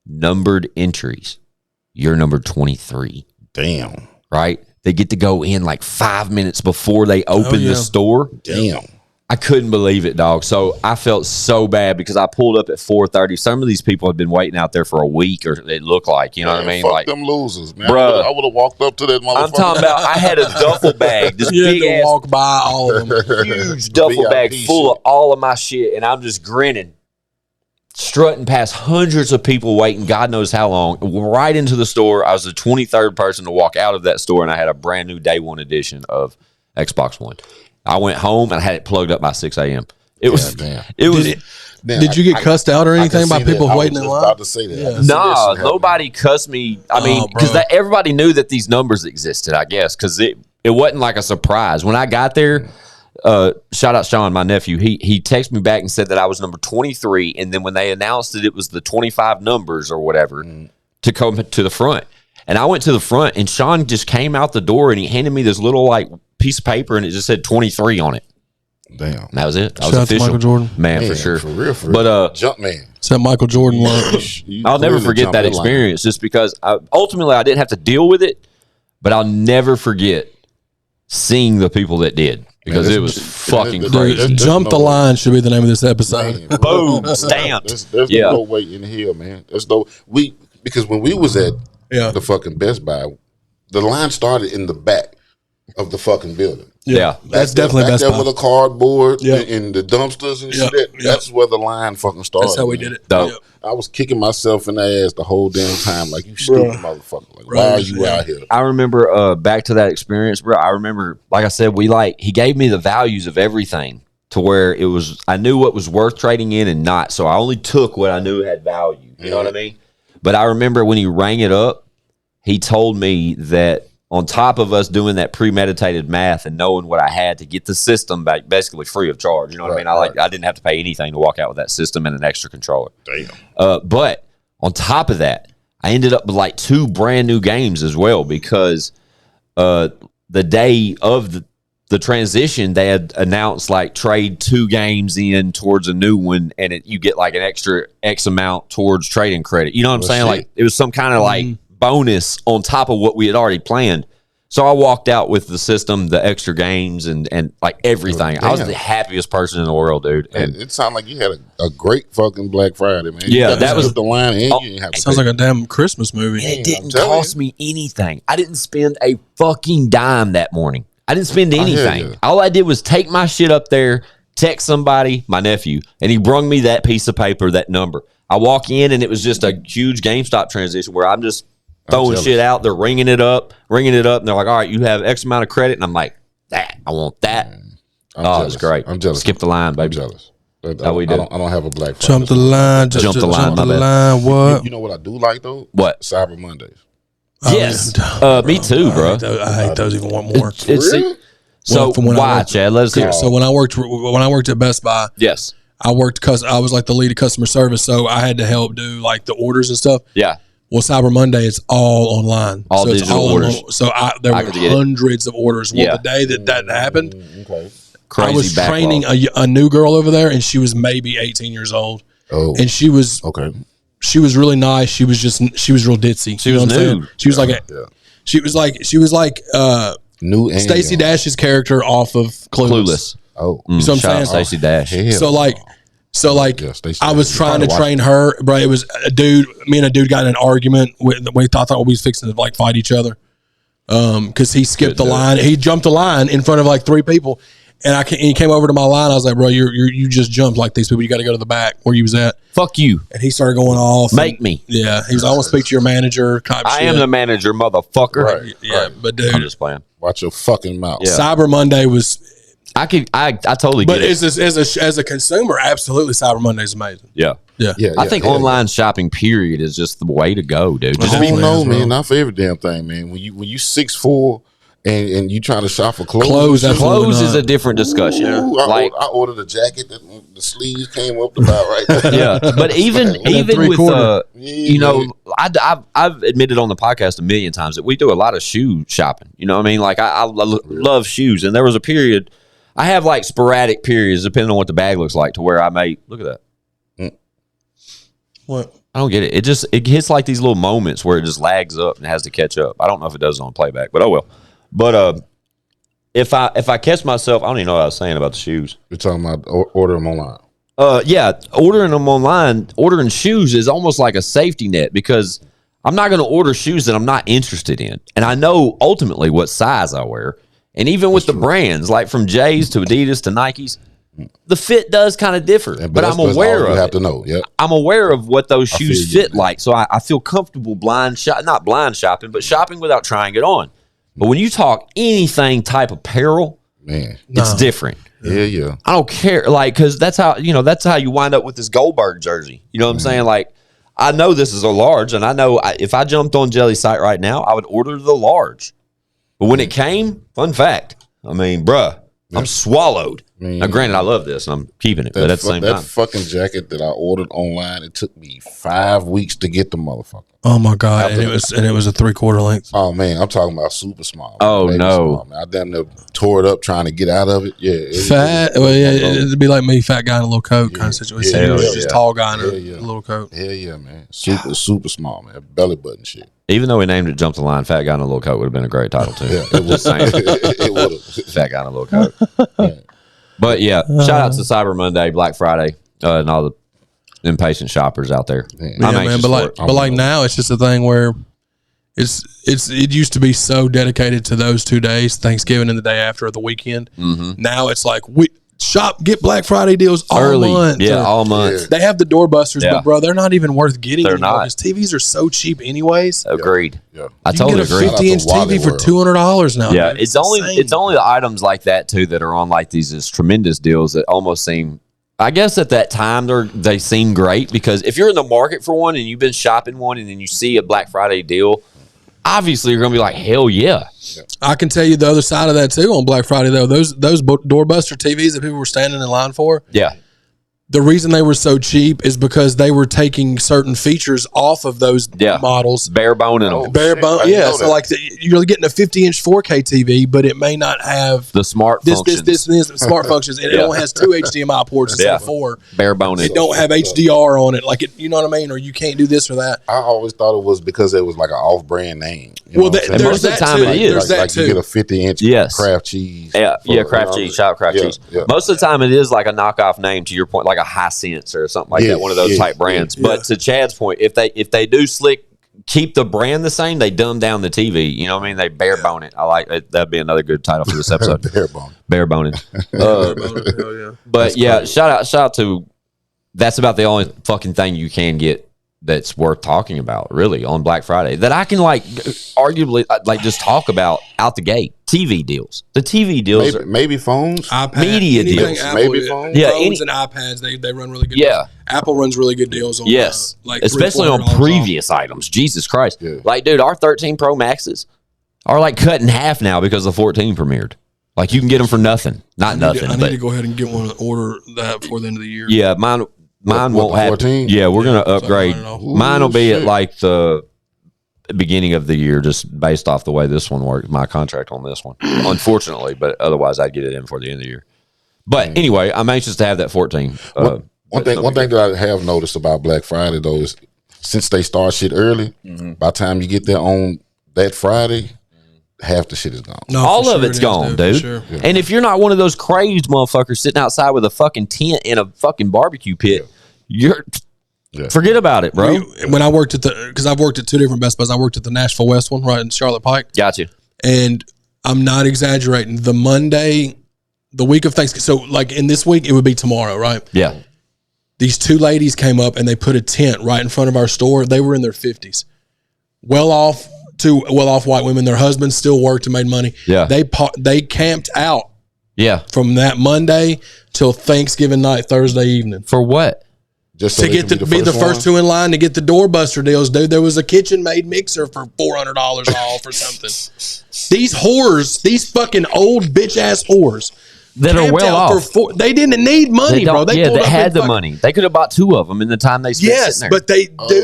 numbered entries. You're number 23. Damn. Right? They get to go in like 5 minutes before they open the store. Damn. I couldn't believe it, dog. So I felt so bad because I pulled up at 4:30. Some of these people had been waiting out there for a week, or it looked like, you know what I mean? Fuck like them losers, man. Bruh, I would have walked up to that motherfucker. I'm talking about, I had a duffel bag, this big ass, walk by all of them. huge duffel bag full of all of my shit, and I'm just grinning, strutting past hundreds of people waiting, God knows how long, right into the store. I was the 23rd person to walk out of that store, and I had a brand new day one edition of Xbox One. I went home and I had it plugged up by 6 a.m. It was. Did you get cussed out or anything by people waiting in line? About to say that. Yeah. Nah, nobody cussed me. I mean, because everybody knew that these numbers existed, I guess, because it wasn't like a surprise. When I got there, shout out Sean, my nephew, he texted me back and said that I was number 23, and then when they announced that it was the 25 numbers or whatever to come to the front, and I went to the front, and Sean just came out the door and he handed me this little like piece of paper, and it just said 23 on it. Damn. And that was it. I was Shout out to official. Michael Jordan. Man, for sure. For real. But jump man. It's that Michael Jordan lunch. I'll never forget that experience, just because ultimately I didn't have to deal with it, but I'll never forget seeing the people that did, because it was fucking crazy. Jump the line should be the name of this episode. Man, boom, stamped. There's no way in here, man. Because when we was at the fucking Best Buy, the line started in the back of the fucking building. Yeah. That's definitely Best Buy. Back there with the cardboard and the dumpsters and shit. That's where the line fucking started. That's how we did it. I was kicking myself in the ass the whole damn time. Like, you stupid motherfucker. Like, why are you out here? I remember back to that experience, bro. I remember, like I said, he gave me the values of everything to where I knew what was worth trading in and not. So I only took what I knew had value. You know what I mean? But I remember when he rang it up, he told me that on top of us doing that premeditated math and knowing what I had to get the system back basically free of charge, you know what I mean? I didn't have to pay anything to walk out with that system and an extra controller. Damn. But on top of that, I ended up with like 2 brand new games as well, because the the day of the transition, they had announced like trade 2 games in towards a new one, and you get like an extra X amount towards trading credit. You know what I'm saying? Shit. Like it was some kind of like bonus on top of what we had already planned. So I walked out with the system, the extra games, and like everything. I was the happiest person in the world, dude. And it sounded like you had a great fucking Black Friday, man. Yeah, that was the line, and you didn't have to Sounds pay. like a damn Christmas movie. it didn't cost me anything. I didn't spend a fucking dime that morning. I didn't spend anything. you. All I did was take my shit up there, text somebody, my nephew, and he brung me that piece of paper, that number. I walk in, and it was just a huge GameStop transition where I'm just throwing shit out. They're ringing it up, and they're like, all right, you have X amount of credit. And I'm like, I want that. I'm It was great. I'm jealous. Skip the line, baby. I'm jealous. How we do? I don't have a Black Friday. Jump the line. Jump the line, my bad. line. What? You know what I do like though? What? Cyber Mondays. Yes. Me too, bro. I hate those even more. It's Really? so Well, from when I why, worked- Chad? Let us hear. So when I worked at Best Buy, Yes. I was like the lead of customer service, so I had to help do like the orders and stuff. Yeah. Well, Cyber Monday, it's all online. All so it's digital all orders. So there I were could get it. hundreds of orders. Well, Yeah. the day that happened, Okay. Crazy I was backlog. training a new girl over there, and she was maybe 18 years old, Oh. and she was Okay. really nice. She was real ditzy. She You know was what I'm saying? new. She was like Yeah. she was like New and Stacey young. Dash's character off of Clueless. Clueless. Oh. You know what I'm Shout out saying? Stacey Dash. Hell. So like Yeah, Stacey I was Dash. trying to Watch train her, bro. It was a dude. Me and a dude got in an argument. We thought we was fixing to like fight each other. Because he skipped the line. He jumped the line in front of like 3 people, and he came over to my line. I was like, bro, you just jumped like these people. You got to go to the back where you was at. Fuck you. And he started going off. Make me. Yeah, he was. I want to speak to your manager. Type I shit. am the manager, motherfucker. Right. Yeah, but I'm dude, just playing. Watch your fucking mouth. Yeah. Cyber Monday was. I totally But get it. as a consumer, absolutely, Cyber Monday is amazing. Yeah. Yeah. Yeah. I think online shopping period is just the way to go, dude. Just I be, don't know, bro. man. Not for every damn thing, man. When you 6'4" and you trying to shop for clothes, Clothes, and shit, absolutely. clothes is not. a different discussion. ooh, Like I ordered a jacket that the sleeves came up about right there. yeah, but even with 3/4. you know, I've admitted on the podcast a million times that we do a lot of shoe shopping. You know what I mean? Like I love shoes, and there was a period. I have like sporadic periods depending on what the bag looks like to where I may look at that. What? I don't get it. It hits like these little moments where it just lags up and has to catch up. I don't know if it does it on playback, but oh well. But if I catch myself, I don't even know what I was saying about the shoes. You're talking about order them online. Yeah, ordering them online, ordering shoes is almost like a safety net because I'm not going to order shoes that I'm not interested in. And I know ultimately what size I wear. And even with the brands, like from J's to Adidas to Nikes, the fit does kind of differ. Yeah, but I'm that's aware all of you have it. to know. Yep. I'm aware of what those shoes feel you, fit man. like. So I feel comfortable not blind shopping, but shopping without trying it on. But when you talk anything type apparel, Man. it's different. Yeah. I don't care, like, because that's how you wind up with this Goldberg jersey. You know what I'm saying? Like, I know this is a large, and I know if I jumped on Jelly's site right now, I would order the large. But when it came, fun fact, I mean, bruh, I'm swallowed. Now, granted, I love this, and I'm keeping it, but at the same that time, fucking jacket that I ordered online, it took me 5 weeks to get the motherfucker. Oh my god! And it was a 3/4 length. Oh man, I'm talking about super small. Oh, baby no. small, man. I damn near tore it up trying to get out of it. Yeah, Fat. Well, yeah, it'd be like me, fat guy in a little coat kind of situation. Yeah, He was yeah, just yeah. tall guy in a Yeah. little coat. Hell yeah, man. Super small, man. Belly button shit. even though we named it Jump the Line, Fat Guy in a Little Coat would have been a great title, too. Yeah, it was. It would have. Fat Guy in a Little Coat. But yeah, shout out to Cyber Monday, Black Friday, and all the impatient shoppers out there. Yeah, I'm Yeah, man. anxious for it. But like now, it's just a thing where it used to be so dedicated to those 2 days, Thanksgiving and the day after or the weekend. Now it's like get Black Friday deals all Early, month. yeah, or- all month. They have the doorbusters, Yeah. but bro, they're not even worth getting. They're anymore not. because TVs are so cheap, anyways. Agreed. Yeah. I You can totally get a agree. 50-inch Shout out to TV for Wally $200 now. Yeah, man. it's only insane. it's only the items like that too that are on like these tremendous deals that almost seem. I guess at that time they seem great because if you're in the market for one and you've been shopping one and then you see a Black Friday deal, obviously you're gonna be like, hell yeah. I can tell you the other side of that too on Black Friday though. Those doorbuster TVs that people were standing in line for, Yeah. the reason they were so cheap is because they were taking certain features off of those models. Bare boning them. Bare bone. Yeah. So like you're getting a 50-inch 4K TV, but it may not have the smart functions. This smart functions. And it only has 2 HDMI ports instead of 4. Bare boning. It don't have HDR on it. Like you know what I mean? Or you can't do this or that. I always thought it was because it was like an off-brand name. You know there's most of the time it is. There's that like too. you get a 50-inch Kraft cheese. Craft cheese, shop Kraft cheese. Yeah. Most of the time it is like a knockoff name, to your point, like a Hisense or something like that, one of those type brands. But to Chad's point, if they do keep the brand the same, they dumb down the TV. You know what I mean? They bare bone it. I like it. That'd be another good title for this episode. Bare boning. But yeah, shout out to, that's about the only fucking thing you can get that's worth talking about, really, on Black Friday that I can arguably just talk about out the gate. TV deals. The TV deals, maybe phones, iPad, media deals, Apple, maybe phones, phones and iPads. They run really good. deals. Apple runs really good deals on especially on previous items. Jesus Christ, like dude, our 13 Pro Maxes are like cut in half now because the 14 premiered. Like you can get them for nothing, I need to go ahead and get one and order that before the end of the year. Yeah, mine won't have. 14? Yeah, we're gonna upgrade. Mine will be at like the beginning of the year, just based off the way this one works. My contract on this one, unfortunately, but otherwise I'd get it in for the end of the year. But anyway, I'm anxious to have that 14. One thing that I have noticed about Black Friday though is since they start shit early, by the time you get there on that Friday, half the shit is gone. No, all of it's gone, dude. Sure. Yeah. And if you're not one of those crazed motherfuckers sitting outside with a fucking tent in a fucking barbecue pit, you're forget about it, bro. When I worked because I've worked at 2 different Best Buys. I worked at the Nashville West one right in Charlotte Pike. Gotcha. And I'm not exaggerating. The Monday, the week of Thanksgiving. So like in this week, it would be tomorrow, right? Yeah. These 2 ladies came up and they put a tent right in front of our store. They were in their 50s. Two well-off white women. Their husbands still worked and made money. Yeah. They camped out. Yeah. From that Monday till Thanksgiving night, Thursday evening. For what? Just so to get be the first 2 in line to get the doorbuster deals, dude. There was a KitchenMaid mixer for $400 off or something. These whores, these fucking old bitch ass whores that are well off. They didn't need money, bro. They had the money. They could have bought 2 of them in the time they spent sitting there. But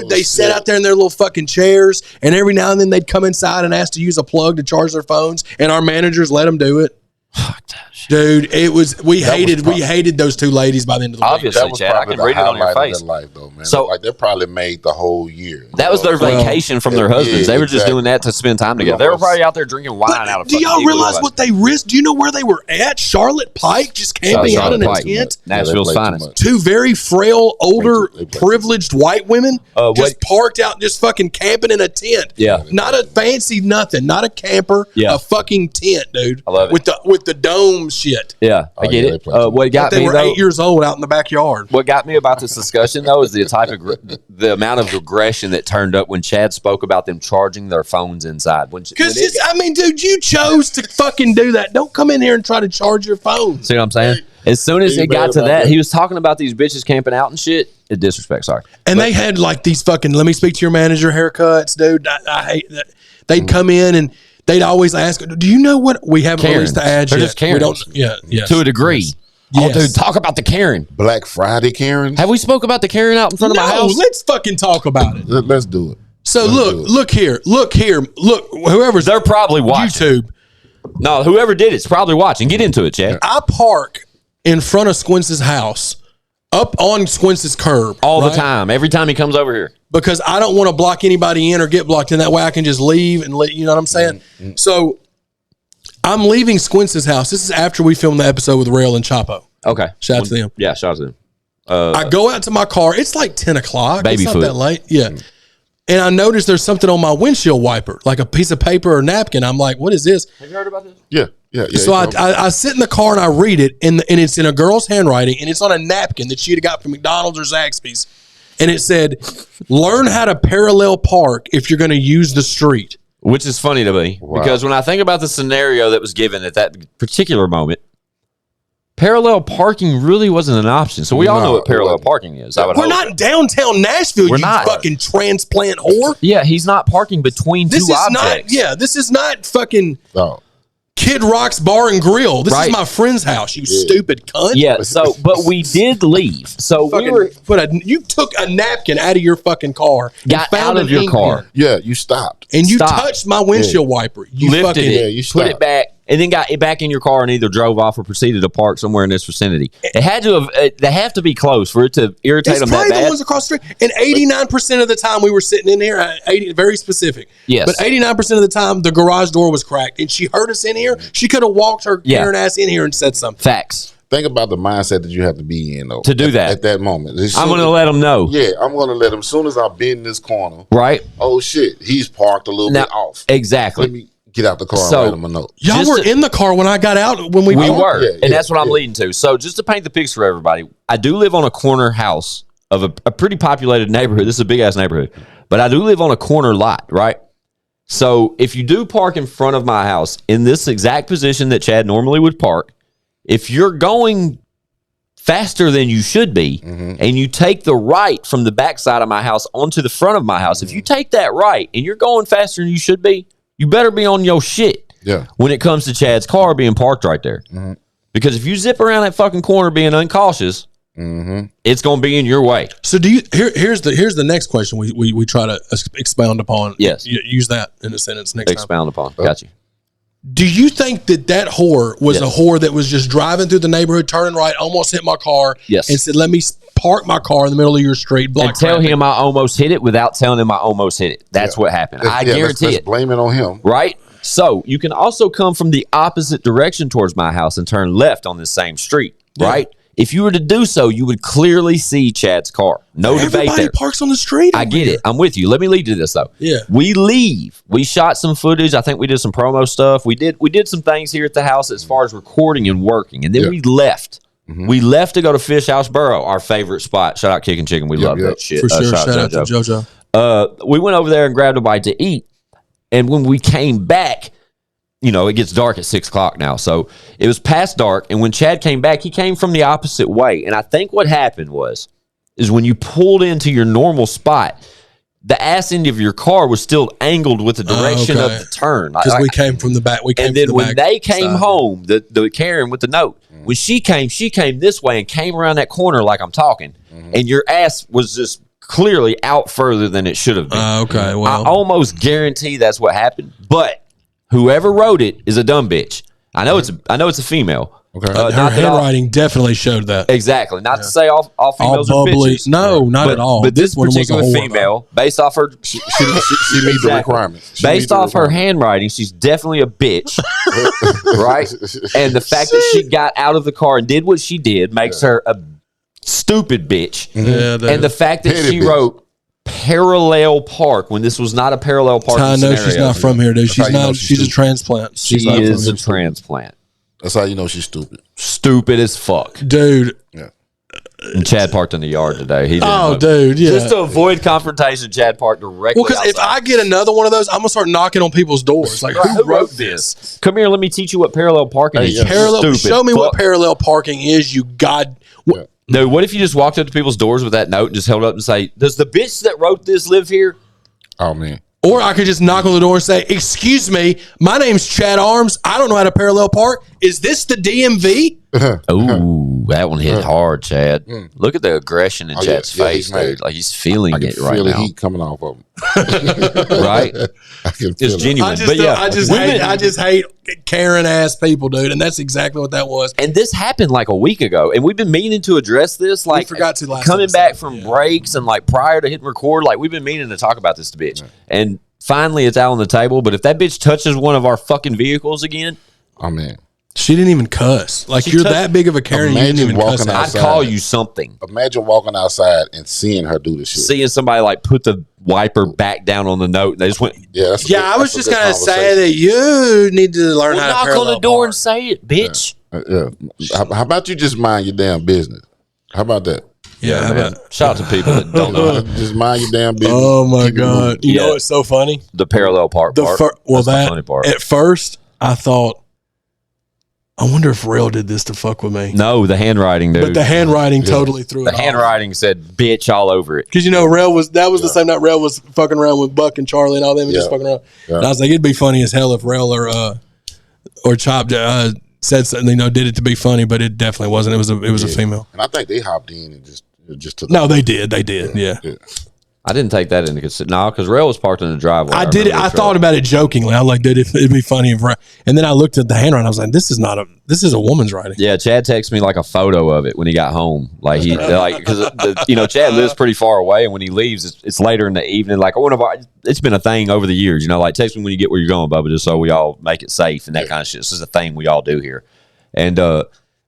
they sat out there in their little fucking chairs, and every now and then they'd come inside and ask to use a plug to charge their phones, and our managers let them do it. Fuck that shit. Dude, we hated those 2 ladies by the end of the week. Obviously, Chad, I can read it on your face. Life, though, man. So like they probably made the whole year. That was their vacation from their husbands. They were just doing that to spend time together. They were probably out there drinking wine out of. Do y'all realize what they risked? Do you know where they were at? Charlotte Pike, just camping out in a tent. Nashville's finest. 2 very frail, older, privileged white women just parked out, just fucking camping in a tent. Yeah, not a fancy nothing, not a camper. Yeah, a fucking tent, dude. I love it with the dome shit. Yeah, I get it. What got me? They were 8 years old out in the backyard. What got me about this discussion though is the amount of aggression that turned up when Chad spoke about them charging their phones inside. Because I mean, dude, you chose to fucking do that. Don't come in here and try to charge your phone. See what I'm saying? As soon as it got to that, he was talking about these bitches camping out and shit. It's disrespect, sorry. And they had like these fucking, let me speak to your manager haircuts, dude. I hate that. They'd come in and they'd always ask, do you know what we haven't released the ads yet? They're just Karens. To a degree. Yes. Oh, dude, talk about the Karen. Black Friday Karen. Have we spoke about the Karen out in front of my house? Let's fucking talk about it. Let's do it. So look here. Whoever's they're probably watching YouTube. No, whoever did it's probably watching. Get into it, Chad. I park in front of Squince's house, up on Squince's curb all the time. Every time he comes over here, because I don't want to block anybody in or get blocked in. That way I can just leave and let you know what I'm saying. Mm-hmm. So I'm leaving Squince's house. This is after we filmed the episode with Rail and Chapo. Okay, shout out to them. Yeah, shout out to them. I go out to my car. It's like 10 o'clock. Baby it's not food. that late. Yeah. Mm-hmm. And I noticed there's something on my windshield wiper, like a piece of paper or napkin. I'm like, what is this? Have you heard about this? Yeah. So I sit in the car and I read it, and it's in a girl's handwriting, and it's on a napkin that she'd have got from McDonald's or Zaxby's. And it said, learn how to parallel park if you're going to use the street. Which is funny to me, because when I think about the scenario that was given at that particular moment, parallel parking really wasn't an option. So we all know what parallel parking is. We're not downtown Nashville, you fucking transplant whore. Yeah, he's not parking between two objects. This is not fucking... No. Kid Rock's Bar and Grill. This Right. is my friend's house. You stupid cunt. Yeah. So, but we did leave. So we were You took a napkin out of your fucking car. And got found out of an your ink car. pen. Yeah, you stopped. And you Stop. touched my windshield wiper. You lifted fucking it, you put it stopped. back, and then got it back in your car and either drove off or proceeded to park somewhere in this vicinity. It had to have. They have to be close for it to irritate It's them that probably the bad. ones across the street. And 89% of the time we were sitting in here, 80, very specific. Yes. But 89% of the time the garage door was cracked and she heard us in here. She could have walked her Yeah. Karen ass in here and said something. Facts. Think about the mindset that you have to be in, though. To do that. At that moment. I'm going to let them know. Yeah, I'm going to let him. As soon as I bend this corner, Right oh shit, he's parked a little now, bit off. exactly. Let me get out the car So- and write him a note. Y'all Just were to- in the car when I got out when we We parked. were, Yeah, and that's what I'm yeah. leading to. So, just to paint the picture for everybody, I do live on a corner house of a pretty populated neighborhood. This is a big ass neighborhood, but I do live on a corner lot, right? So, if you do park in front of my house in this exact position that Chad normally would park, if you're going faster than you should be, and you take the right from the back side of my house onto the front of my house, if you take that right and you're going faster than you should be, you better be on your shit. Yeah. When it comes to Chad's car being parked right there. Because if you zip around that fucking corner being uncautious, it's going to be in your way. So do you? Here's the next question we try to expound upon. Yes. Use that in a sentence next time. Expound upon. Got you. Do you think that whore was Yes. a whore that was just driving through the neighborhood, turning right, almost hit my car, Yes. and said, "Let me park my car in the middle of your street, block And tell traffic." him I almost hit it without telling him I almost hit it. That's what happened. I guarantee let's it. blame it on him. Right? So you can also come from the opposite direction towards my house and turn left on this same street. Right? If you were to do so, you would clearly see Chad's car. No debate Everybody there. parks on the street. I get it. I'm with you. Let me lead to this though. Yeah. We leave. We shot some footage. I think we did some promo stuff. We did some things here at the house as far as recording and working. And then we left. We left to go to Fish House Burrow, our favorite spot. Shout out Kickin' Chicken. We love that shit. For sure. Shout Shout out to JoJo. We went over there and grabbed a bite to eat. And when we came back, you know, it gets dark at 6 o'clock now. So it was past dark. And when Chad came back, he came from the opposite way. And I think what happened is when you pulled into your normal spot, the ass end of your car was still angled with the direction of the turn. Because we came from the back. We came And then from the when back they came side. home, the Karen with the note, when she came this way and came around that corner like I'm talking. And your ass was just clearly out further than it should have been. Okay, well. I almost guarantee that's what happened. But whoever wrote it is a dumb bitch. I know it's a female. Okay. Her handwriting definitely showed that. Exactly. Not to say all All females are bubbly. bitches. No, not at all. But this one was a particular whore, though. female, based off her, She meets the requirements. She meets based the off her requirements. handwriting, she's definitely a bitch, right? And the fact that she got out of the car and did what she did makes her a stupid bitch. Yeah, And the fact that Petty she bitch. wrote parallel park when this was not a parallel park I know scenario. she's not from here, dude. how She's you know not. she's She's a stupid. transplant. She's She not is from a transplant. That's how you know she's stupid. Stupid as fuck. here. Dude. Yeah. And Chad parked in the yard today. He didn't Oh, know. dude. Yeah. Just to avoid confrontation, Chad parked directly Well, because if outside. I get another one of those, I'm gonna start knocking on people's doors. Like, Who wrote this? Come here, let me teach you what parallel parking is. yeah. you Parallel. stupid Show me what fuck. parallel parking is. You god. Yeah. Dude, what if you just walked up to people's doors with that note and just held up and say, "Does the bitch that wrote this live here?" Oh man. Or I could just knock on the door and say, "Excuse me, my name's Chad Arms. I don't know how to parallel park. Is this the DMV?" Ooh, that one hit hard, Chad. Look at the aggression in Oh, yeah. Chad's Yeah, face, he's mad. dude. Like he's feeling I can it right feel the now, heat coming off of him. right? I can It's feel it. genuine. I just, but yeah, I just hate Karen ass people, dude, and that's exactly what that was. And this happened like a week ago, and we've been meaning to address this. Like, forgot to last coming episode, back from breaks and like prior to hitting record, like we've been meaning to talk about this to bitch. And finally, it's out on the table. But if that bitch touches one of our fucking vehicles again, Oh man. She didn't even cuss. Like, She you're touched- that big of a Karen, you didn't Imagine even cuss. walking out. I'd outside. call you something. Imagine walking outside and seeing her do this shit. Seeing somebody like put the wiper back down on the note, and they just went, Yeah, that's a Yeah, good- I was that's a just good gonna say conversation. that you need to learn well, how to knock on parallel the door park. and say it, bitch. Yeah. How about you just mind your damn business? How about that? Yeah, how Man, about- shout out to people that don't know Just mind your damn business. Oh my Keep it god! moving. You know Yeah. what's so funny? the parallel park The part. well, That's the that funny part. at first I thought, I wonder if Rail did this to fuck with me. No, the handwriting, dude. But the handwriting totally threw The it off. handwriting said "bitch" all over it. Because you know, Rail was the same night Rail was fucking around with Buck and Charlie and all them, and just Yeah. fucking around. Yeah. And I was like, it'd be funny as hell if Rail or or Chop said something, did it to be funny, but it definitely wasn't. It was a female. And I think they hopped in and just took. No, they did. Yeah. I didn't take that into consideration. No, because Rail was parked in the driveway. I did it. I thought about it jokingly. I was like, dude, it'd be funny if. And then I looked at the handwriting. I was like, this is a woman's writing. Yeah, Chad texted me like a photo of it when he got home. Like because Chad lives pretty far away, and when he leaves, it's later in the evening. Like it's been a thing over the years. Like text me when you get where you're going, Bubba, just so we all make it safe and that kind of shit. This is a thing we all do here. And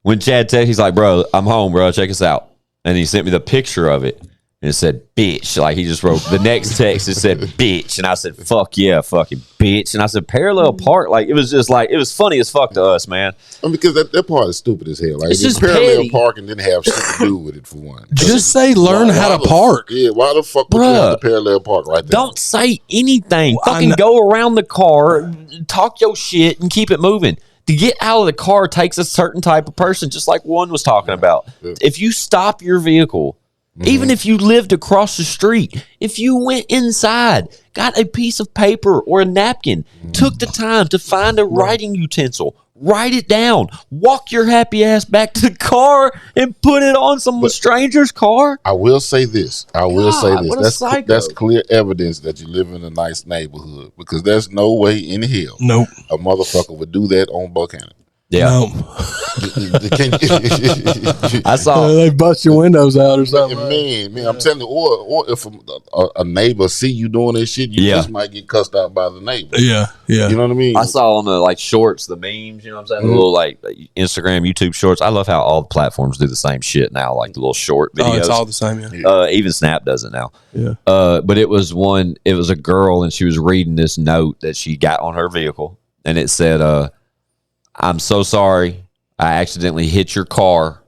when Chad texted, he's like, bro, I'm home, bro. Check us out. And he sent me the picture of it. And it said, bitch. Like, he just wrote the next text. It said, bitch. And I said, fuck yeah, fucking bitch. And I said, parallel park. Like, it was just like, it was funny as fuck to us, man. Because that part is stupid as hell. Like, it's just parallel petty. parking didn't have shit to do with it, for one. Just say learn how to park. Yeah, why the fuck would you have the parallel park right there? Don't say anything. Fucking go around the car, talk your shit, and keep it moving. To get out of the car takes a certain type of person, just like one was talking about. Yeah. If you stop your vehicle, even if you lived across the street, if you went inside, got a piece of paper or a napkin, took the time to find a writing utensil, write it down, walk your happy ass back to the car and put it on some stranger's car. I will say this. That's clear evidence that you live in a nice neighborhood, because there's no way in hell a motherfucker would do that on Buchanan. Yeah. No. I saw they bust your windows out or something. Man, I'm telling you, or if a neighbor see you doing this shit, you just might get cussed out by the neighbor. Yeah. You know what I mean? I saw on the shorts, the memes, you know what I'm saying? The little Instagram, YouTube shorts. I love how all the platforms do the same shit now, like the little short videos. Oh, it's all the same, yeah. Even Snap does it now. Yeah. But it was a girl, and she was reading this note that she got on her vehicle, and it said, I'm so sorry. I accidentally hit your car.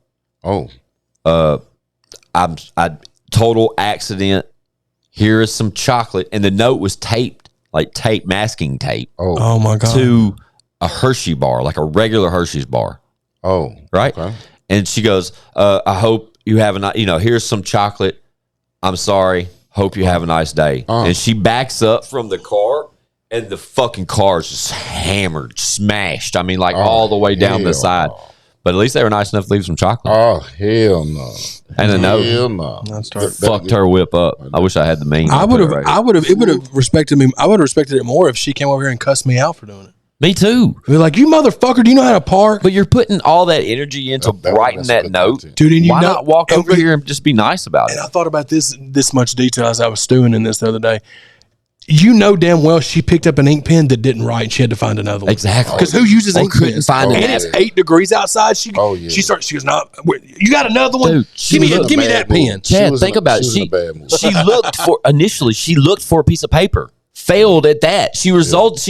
Oh. I total accident. Here is some chocolate. And the note was taped, like masking tape. Oh my God. To a Hershey bar, like a regular Hershey's bar. Oh. Right? Okay. And she goes, I hope you have here's some chocolate. I'm sorry. Hope you have a nice day. And she backs up from the car. And the fucking car is just hammered, smashed. I mean, all the way down the side. No. But at least they were nice enough to leave some chocolate. Oh, hell no. And a note. Hell no. Fucked her whip up. I wish I had the meme. It would have respected me. I would have respected it more if she came over here and cussed me out for doing it. Me too. We're like, you motherfucker, do you know how to park? But you're putting all that energy into writing that note. Dude, and why not walk over here and just be nice about it? And I thought about this much detail as I was stewing in this the other day. You know damn well she picked up an ink pen that didn't write, and she had to find another one. Exactly. Because who uses ink pens? And it's 8 degrees outside. She goes, no, you got another one? Dude, give me that pen. Chad, think about it. She looked for a piece of paper. Failed at that. She resulted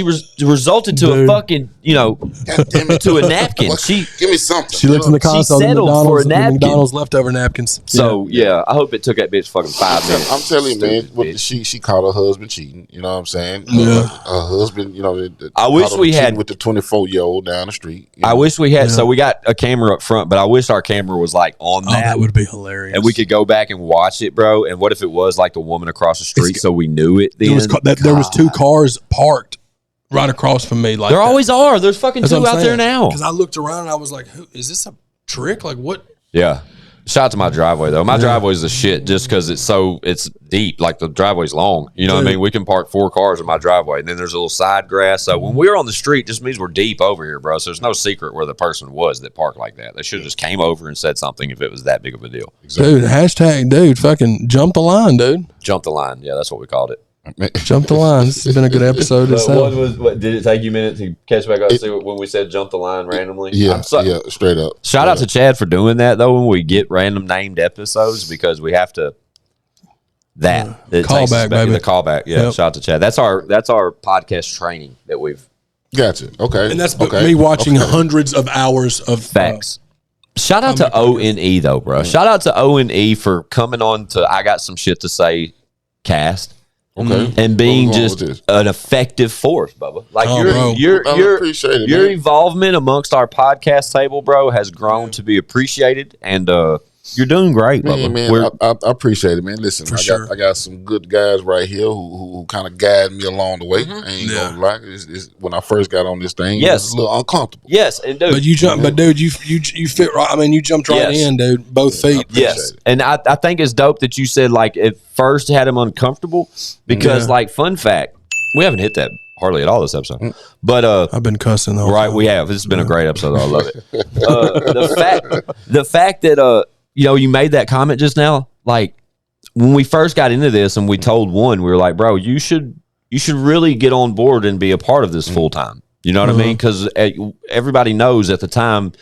to a fucking, to a napkin. Give me something. She looked in the console. She settled for a napkin. McDonald's leftover napkins. So I hope it took that bitch fucking 5 minutes. I'm telling you, man. She caught her husband cheating. You know what I'm saying? Yeah. Her husband. I wish we had with the 24-year-old down the street. I wish we had. So we got a camera up front, but I wish our camera was on that. Oh, that would be hilarious. And we could go back and watch it, bro. And what if it was like the woman across the street, so we knew it? Then there was 2 cars parked right across from me. Like there always are. There's fucking 2 out there now. Because I looked around and I was like, is this a trick? Like what? Yeah. Shout out to my driveway though. My driveway is the shit just because it's deep. Like the driveway's long. You know what I mean? We can park 4 cars in my driveway, and then there's a little side grass. So when we're on the street, just means we're deep over here, bro. So there's no secret where the person was that parked like that. They should have just came over and said something if it was that big of a deal. Exactly. Dude, fucking jump the line, dude. Jump the line. Yeah, that's what we called it. Jump the line. This has been a good episode. Did it take you a minute to catch back up and see when we said jump the line randomly? Yeah, straight up. Shout out to Chad for doing that though. When we get random named episodes, because we have to. Callback, baby. The callback. Yeah. Yep. Shout out to Chad. That's our podcast training that we've. Gotcha. Okay. And that's me watching hundreds of hours of facts. Shout out to O.N.E though, bro. Shout out to O.N.E for coming on to I Got Some Shit to Say cast. Okay. And being just an effective force, Bubba. Like your involvement amongst our podcast table, bro, has grown to be appreciated. And You're doing great, Man, Bubba. I appreciate it, man. Listen, sure. I got some good guys right here who kind of guide me along the way. I ain't gonna lie. It's, when I first got on this thing, it was a little uncomfortable. Yes, and dude, But you jumped, but dude, you fit right. I mean, you jumped right in, dude. Both feet. Yes, and I think it's dope that you said like at first had him uncomfortable because like fun fact, we haven't hit that hardly at all this episode, but I've been cussing though. Right, we have. This has been a great episode. I love it. The fact that you know, you made that comment just now, like when we first got into this and we told one, we were like, bro, you should really get on board and be a part of this full time. You know what I mean? Because everybody knows at the time,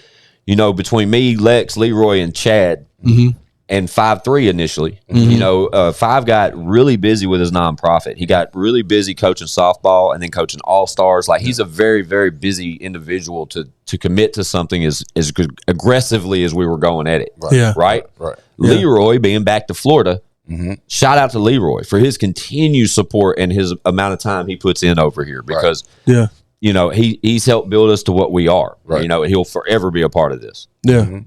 you know, between me, Lex, Leroy, and Chad, and 5-3 initially, you know, 5 got really busy with his nonprofit. He got really busy coaching softball and then coaching all-stars. Like he's a very, very busy individual to commit to something as aggressively as we were going at it. Right. Leroy being back to Florida, shout out to Leroy for his continued support and his amount of time he puts in over here because you know, he's helped build us to what we are. Right. You know, he'll forever be a part of this.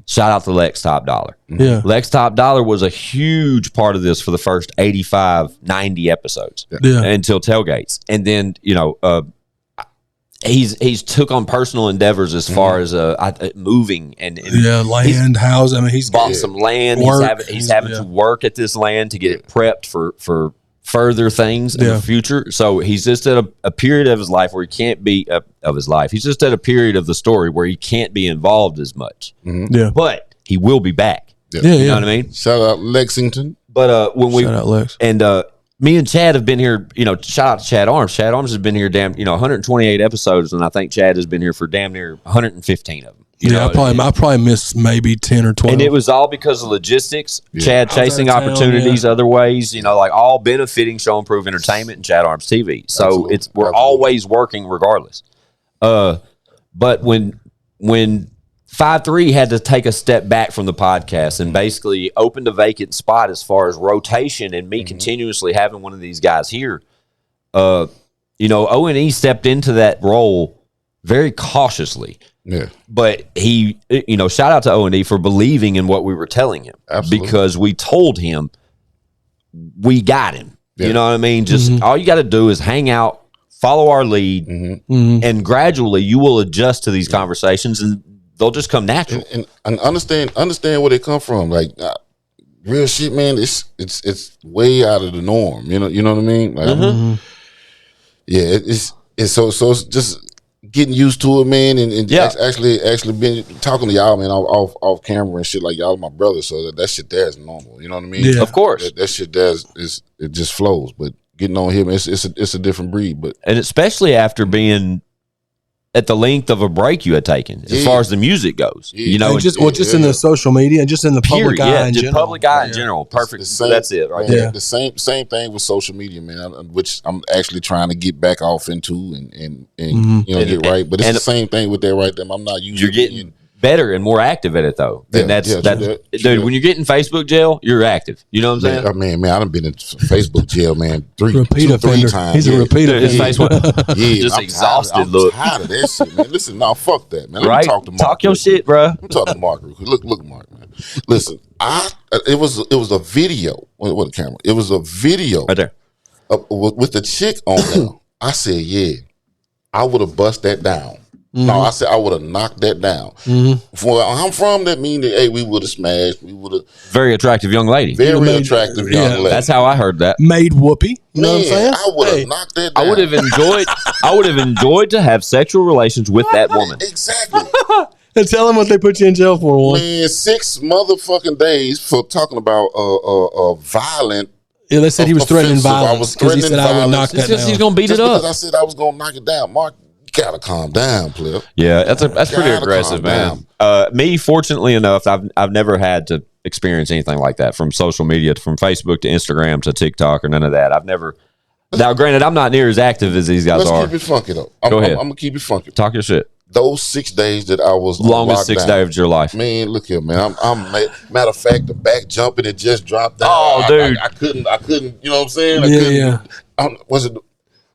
Shout out to Lex Top Dollar. Lex Top Dollar was a huge part of this for the first 85, 90 episodes until tailgates. And then, you know, he's took on personal endeavors as far as moving and land, house. I mean, he's bought some land. He's having to work at this land to get it prepped for further things in the future. So he's just at a period of his life where he can't be he's just at a period of the story where he can't be involved as much. But he will be back. You know what I mean? Shout out Lexington. But when shout out Lex. And me and Chad have been here, you know, shout out to Chad Arms. Chad Arms has been here 128 episodes, and I think Chad has been here for damn near 115 of them. I probably missed maybe 10 or 12. And it was all because of logistics. Chad chasing opportunities other ways, you know, like all benefiting Show and Prove Entertainment and ChadArmesTV. So we're always working regardless. But when 5-3 had to take a step back from the podcast and basically opened a vacant spot as far as rotation and me continuously having one of these guys here, you know, O.N.E stepped into that role very cautiously. But he, you know, shout out to O.N.E for believing in what we were telling him. Because we told him we got him. You know what I mean? Just all you got to do is hang out, follow our lead, and gradually you will adjust to these conversations and they'll just come natural. And understand where they come from. Like real shit, man. It's way out of the norm. You know what I mean? Like, it's so it's just getting used to it, man, and actually been talking to y'all, man, off camera and shit. Like y'all, my brothers, so that shit there is normal. You know what I mean? Of course, that shit there it just flows. But getting on here, man, it's a different breed. But and especially after being at the length of a break you had taken, as far as the music goes, you know, just in the social media and just in the public eye in general. Public eye in general. Perfect. That's it, right there. The same thing with social media, man, which I'm actually trying to get back off into and you know, get right. But it's the same thing with that right there. I'm not using. You're getting better and more active at it though. And dude, when you get in Facebook jail, you're active. You know what I'm saying? Man, I done been in Facebook jail, man, three times. He's a repeat offender. Just exhausted look. I'm tired of that shit, man. Listen, no, fuck that, man. Right? Talk your shit, bro. I'm talking to Mark real quick. Look, Mark, man. Listen, it was a video. What a camera? It was a video right there with the chick on there. I said, yeah, I would have bust that down. No, I said I would have knocked that down. Where I'm from, that mean that hey, we would have smashed. We would have very attractive young lady. Very attractive young lady. That's how I heard that. Made whoopee. You know what I'm saying? I would have knocked that down. I would have enjoyed to have sexual relations with that woman. Exactly. And tell them what they put you in jail for. One. Man, 6 motherfucking days for talking about violent. Yeah, they said he was threatening violence because he said I would knock that down. He's gonna beat it up. Because I said I was gonna knock it down, Mark. Gotta calm down, player. Yeah, that's pretty aggressive, man. Me, fortunately enough, I've never had to experience anything like that from social media, from Facebook to Instagram to TikTok or none of that. I've never. Now, granted, I'm not near as active as these guys are. Let's keep it funky though. Go ahead. I'm gonna keep it funky. Talk your shit. Those 6 days that I was longest 6 days of your life. Man, look here, man. I'm matter of fact, the back jumping it just dropped down. Oh, dude, I couldn't. You know what I'm saying? I couldn't. Was it?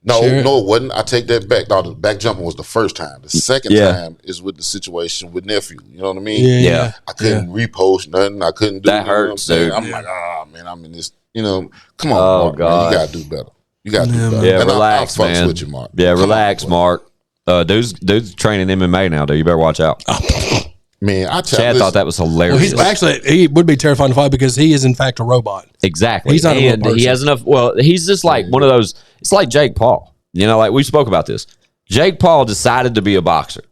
No, Sure. no, it wasn't. I take that back. No, the back jumping was the first time. The second time is with the situation with nephew. You know what I mean? Yeah. I couldn't repost nothing. I couldn't do That hurts, dude. I'm like, man, I'm in this. You know, come on, Oh, Mark, man, God. you gotta do better. You gotta do better. Yeah, And relax, I fucks man. with you, Mark. Yeah, Come relax, on, Mark. Dude's training MMA now, dude. You better watch out. man. Chad thought that was hilarious. Well, actually, he would be terrifying to fight because he is in fact a robot. Exactly. He's not a real and he person. has enough. Well, he's just like one of those. It's like Jake Paul. You know, like we spoke about this. Jake Paul decided to be a boxer.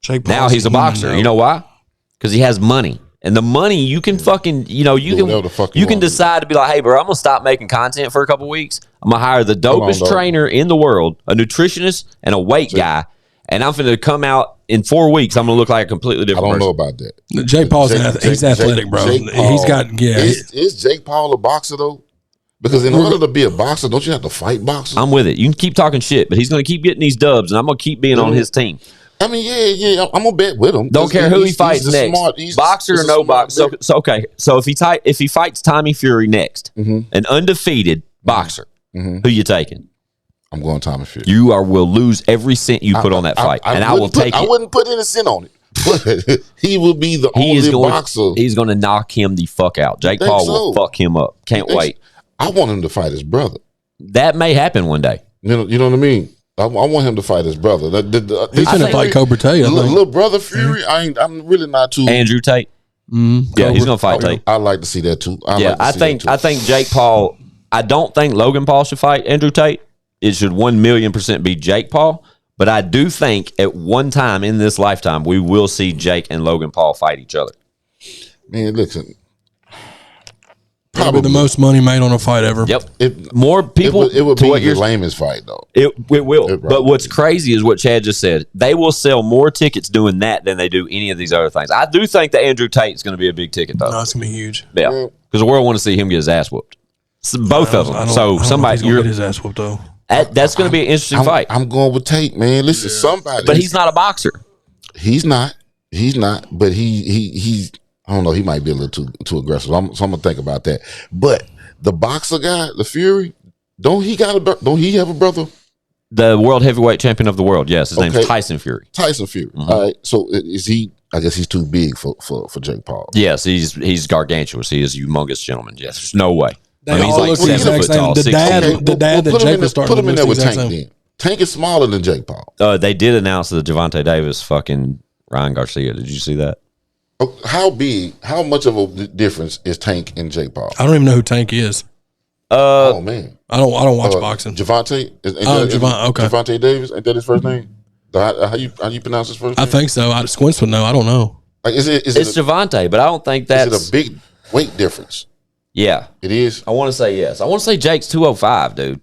Jake Now Paul's he's a human, boxer. though. You know why? Because he has money. And the money you can fucking, you know, you whatever the fuck you you can want to do. decide to be like, hey, bro, I'm gonna stop making content for a couple weeks. I'm gonna hire the on, dopest dog. trainer in the world, a nutritionist and a weight guy, and I'm gonna come out in 4 weeks. I'm gonna look like a completely I different don't person. know about that. Jake Paul's he's athletic, bro. Jake He's got Paul- Is Jake Paul a boxer though? Because in order to be a boxer, don't you have to fight boxers? I'm with it. You can keep talking shit, but he's gonna keep getting these dubs, and I'm gonna keep being on his team. I mean, yeah, I'm gonna bet with him. Don't care who he fights he's next, boxer or no boxer. So okay, so if he fights Tommy Fury next, an undefeated boxer, who you taking? I'm going Tommy Fury. You will lose every cent you put on that fight, and I will take I it. wouldn't put any cent on it, but he will be the only boxer. He's going to knock him the fuck out. Jake think Paul so? will fuck him up. Can't wait. I want him to fight his brother. That may happen one day. You know what I mean? I want him to fight his brother. He's gonna fight Cobra Tate. I think. Little brother Fury. I'm really not too. Andrew Tate. Yeah, he's going to fight Tate. I like to see that too. I think Jake Paul. I don't think Logan Paul should fight Andrew Tate. It should 1,000,000% be Jake Paul. But I do think at one time in this lifetime we will see Jake and Logan Paul fight each other. Man, listen. Probably the most money made on a fight ever. Yep. More people. It would to be what the you're lamest fight though. It will. It But what's crazy is what Chad just said. They will sell more tickets doing that than they do any of these other things. I do think that Andrew Tate is going to be a big ticket, though. No, it's gonna be huge. Yeah. Because the world want to see him get his ass whooped. Both of them. So somebody, he's gonna get his ass whooped though. that's going to be an interesting fight. I'm going with Tate, man. Listen, somebody. But he's not a boxer. He's not. But he's. I don't know. He might be a little too aggressive. So I'm gonna think about that. But the boxer guy, the Fury, don't he have a brother? The world heavyweight champion of the world. Yes, his name's Tyson Fury. Tyson Fury. All right. So is he? I guess he's too big for Jake Paul. Yes, he's gargantuous. He is a humongous gentleman. Yes, there's no way. They all look the exact same. The dad that Jake was starting put him in there with looks the Tank. exact Then Tank is smaller than Jake Paul. They did announce the Javante Davis fucking Ryan Garcia. Did you see that? How much of a difference is Tank and Jake Paul? I don't even know who Tank is. Oh man, I don't watch boxing. Javante. Okay. Javante Davis. Ain't that his first name? How you pronounce his first name? I think so. Squints would know. I don't know. Like, it's Javante, but I don't think that's. Is it a big weight difference? Yeah, it is. I want to say yes. I want to say Jake's 205, dude.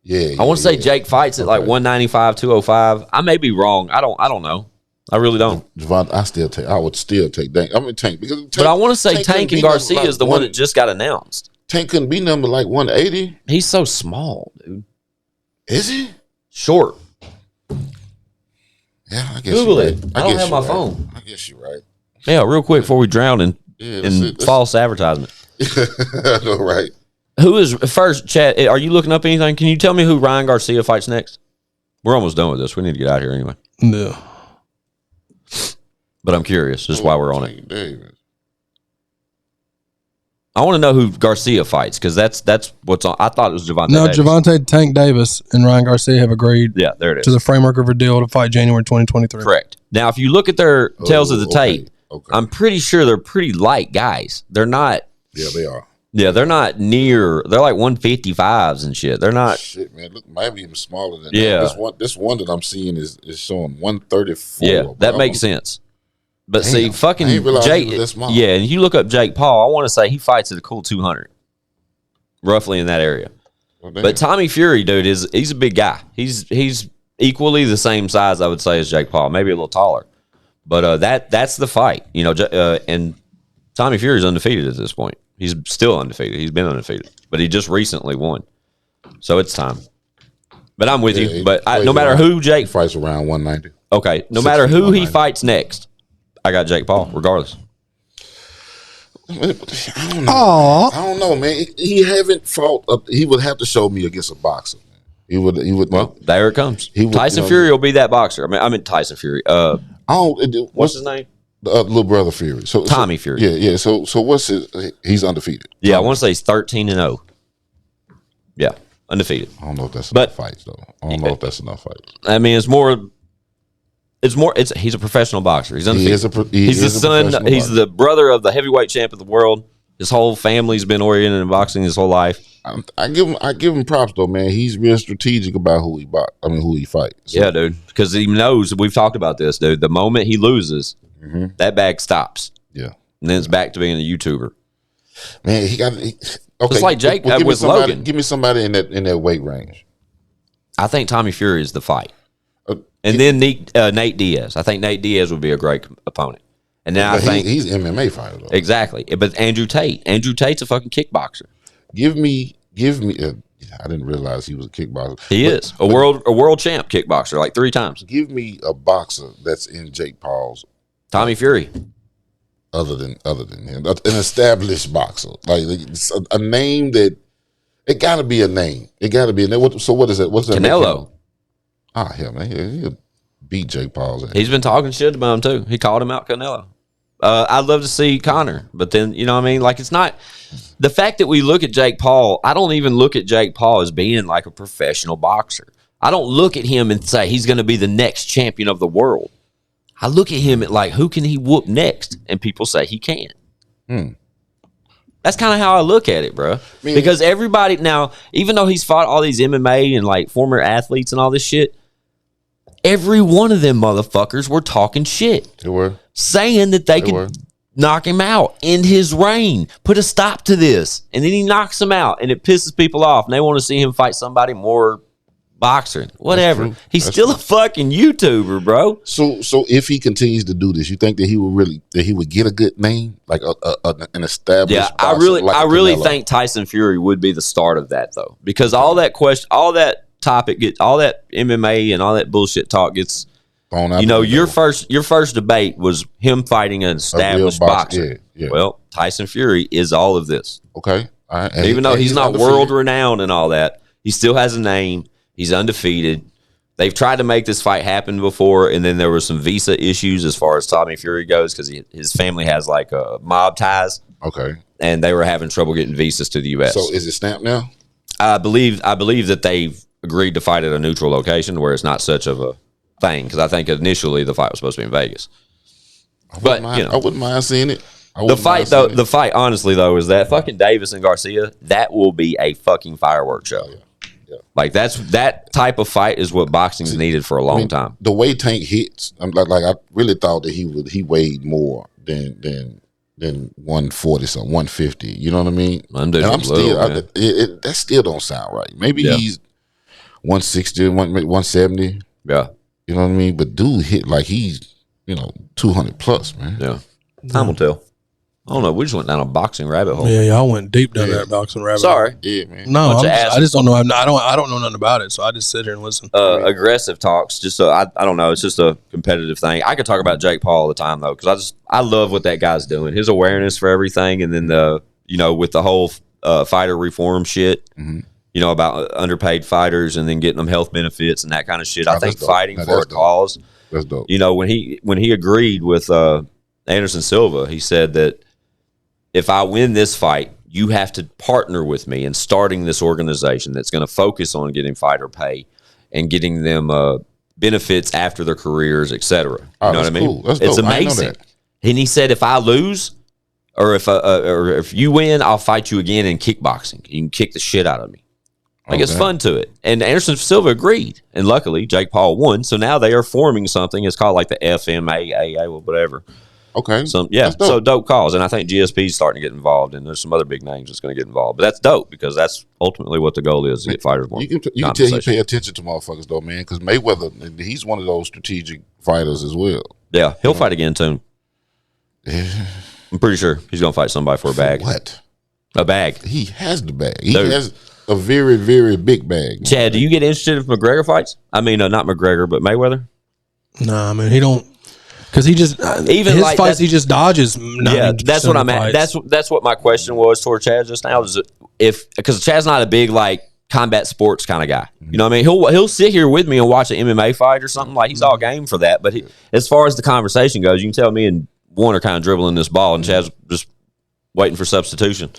Yeah. I want to say Jake fights at like 195, 205. I may be wrong. I don't know. I really don't. Javante, I would still take Tank. I mean Tank because. But I want to say Tank and Garcia is the one that just got announced. Tank couldn't be number like 180. He's so small, dude. Is he? Short. Yeah, I guess Google you're it. right. I don't have my you're phone. right. I guess you're right. Yeah, real quick before we drown in let's false advertisement. I know, right? Who is first, Chad? Are you looking up anything? Can you tell me who Ryan Garcia fights next? We're almost done with this. We need to get out of here anyway. Yeah. But I'm curious. Just why we're on it. Davis. I want to know who Garcia fights because that's what's on. I thought it was Javante. No, Davis. Javante, Tank Davis, and Ryan Garcia have agreed. Yeah, there it is. To the framework of a deal to fight January 2023. Correct. Now, if you look at their tails of the tape, Okay. I'm pretty sure they're pretty light guys. They're not. Yeah, they are. Yeah, they're not near. They're like 155s and shit. They're not. Shit, man. Look, maybe even smaller than Yeah. that. This one that I'm seeing is showing 134. Yeah, that makes sense. But Damn, see, fucking I didn't realize Jake. he was that small. Yeah, and you look up Jake Paul. I want to say he fights at a cool 200, roughly in that area. Well, damn. But Tommy Fury, dude, he's a big guy. He's equally the same size, I would say, as Jake Paul, maybe a little taller. But that's the fight, you know. And Tommy Fury's undefeated at this point. He's still undefeated. He's been undefeated, but he just recently won. So it's time. But I'm with you. But no matter who Jake fights around 190. Okay, no matter who he fights next, I got Jake Paul, regardless. I don't know. I don't know, man. He haven't fought. He would have to show me against a boxer. He would. Well, there it comes. Tyson Fury will be that boxer. I mean Tyson Fury. What's his name? The little brother Fury. So Tommy Fury. Yeah. So what's his? He's undefeated. Yeah, I want to say he's 13-0. Yeah, undefeated. I don't know if that's enough fights though. I don't know if that's enough fights. I mean, it's more. He's a professional boxer. He's undefeated. He's the son. He's the brother of the heavyweight champ of the world. His whole family's been oriented in boxing his whole life. I give him props though, man. He's real strategic about who he fights. So. Yeah, dude, because he knows. We've talked about this, dude. The moment he loses, that bag stops. Yeah, and then it's back to being a YouTuber. Man, okay. Just like Jake with Logan. Give me somebody in that weight range. I think Tommy Fury is the fight, and then Nate Diaz. I think Nate Diaz would be a great opponent. And then I think he's an MMA fighter though. Exactly, but Andrew Tate's a fucking kickboxer. Give me. I didn't realize he was a kickboxer. He is a world champ kickboxer, like 3 times. Give me a boxer that's in Jake Paul's. Tommy Fury. Other than him, an established boxer, like a name that it got to be a name. It got to be a name. So what is that? What's that? Canelo. Hell, man, he'll beat Jake Paul's ass. He's been talking shit about him too. He called him out, Canelo. I'd love to see Conor, but then you know what I mean. Like it's not the fact that we look at Jake Paul. I don't even look at Jake Paul as being like a professional boxer. I don't look at him and say he's going to be the next champion of the world. I look at him at like, who can he whoop next? And people say he can't. That's kind of how I look at it, bro. Because everybody now, even though he's fought all these MMA and like former athletes and all this shit, every one of them motherfuckers were talking shit. They were. Saying that they could knock him out, end his reign, put a stop to this. And then he knocks him out and it pisses people off. And they want to see him fight somebody more boxer, whatever. He's still a fucking YouTuber, bro. So if he continues to do this, you think that he would get a good name, like an established? Yeah, boxer, I really think Tyson Fury would be the start of that though, because all that topic, all that MMA and all that bullshit talk gets thrown out. You know, your first debate was him fighting an established boxer. Yeah. Well, Tyson Fury is all of this. Okay, all right. Even though he's not world renowned and all that, he still has a name. He's undefeated. They've tried to make this fight happen before, and then there were some visa issues as far as Tommy Fury goes because his family has like mob ties. Okay, and they were having trouble getting visas to the U.S. So is it stamped now? I believe that they've agreed to fight at a neutral location where it's not such of a thing because I think initially the fight was supposed to be in Vegas. I wouldn't mind seeing it. The fight, honestly though, is that fucking Davis and Garcia. That will be a fucking fireworks show. Yeah. Like that type of fight is what boxing's needed for a long time. The way Tank hits, I really thought that he weighed more than 140 something, 150. You know what I mean? That still don't sound right. Maybe he's 160, 170. Yeah, you know what I mean. But dude hit like he's 200 plus, man. Yeah, time will tell. I don't know. We just went down a boxing rabbit hole. Yeah, y'all went deep down that boxing rabbit hole. Sorry. Yeah, man. No, I just don't know. I don't know nothing about it, so I just sit here and listen. Aggressive talks. Just I don't know. It's just a competitive thing. I could talk about Jake Paul all the time though, because I love what that guy's doing. His awareness for everything, and then with the whole fighter reform shit. Mm-hmm. About underpaid fighters and then getting them health benefits and that kind of shit. I think fighting for a cause. That's dope. When he agreed with Anderson Silva, he said that if I win this fight, you have to partner with me in starting this organization that's going to focus on getting fighter pay and getting them benefits after their careers, etc. You know what I mean? Cool. That's it's dope. amazing. And he said, if I lose or if you win, I'll fight you again in kickboxing. You can kick the shit out of me. It's fun to it. And Anderson Silva agreed. And luckily, Jake Paul won. So now they are forming something. It's called like the FMAAA or whatever. Okay. So dope cause. And I think GSP is starting to get involved, and there's some other big names that's going to get involved. But that's dope because that's ultimately what the goal is to get fighters more. You can tell he pay attention to motherfuckers, though, man, because Mayweather, he's one of those strategic fighters as well. Yeah, he'll fight again soon. Yeah. I'm pretty sure he's going to fight somebody for a bag. What? A bag. He has the bag. He has a very, very big bag. Chad, do you get interested if McGregor fights? I mean, not McGregor, but Mayweather? No, I mean, he don't. Because he just even his like fights, he just dodges. Yeah, that's what I'm at. That's what my question was toward Chad just now. Is because Chad's not a big like combat sports kind of guy. You know what I mean? He'll sit here with me and watch an MMA fight or something. Like, he's all game for that. But as far as the conversation goes, you can tell me and Warren are kind of dribbling this ball, and Chad's just waiting for substitution.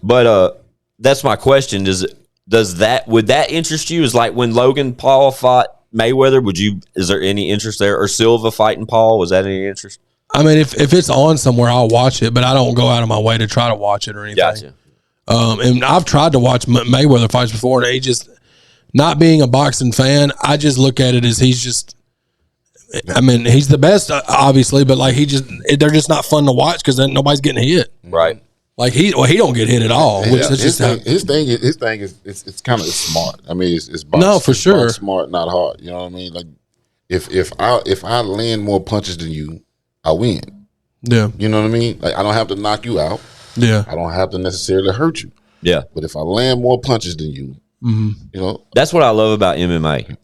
But that's my question. Would that interest you? Is like when Logan Paul fought Mayweather, is there any interest there? Or Silva fighting Paul, was that any interest? I mean, if it's on somewhere, I'll watch it, but I don't go out of my way to try to watch it or anything. Gotcha. And I've tried to watch Mayweather fights before, and he just, not being a boxing fan, I just look at it as he's just, I mean, he's the best, obviously, but like they're just not fun to watch because nobody's getting hit. Right. Like he don't get hit at all. Which is his thing is it's kind of smart. I mean, it's box, no, for sure, smart, not hard. You know what I mean? Like if I land more punches than you, I win. Yeah. You know what I mean? Like, I don't have to knock you out. Yeah. I don't have to necessarily hurt you. Yeah. But if I land more punches than you, you know, that's what I love about MMA.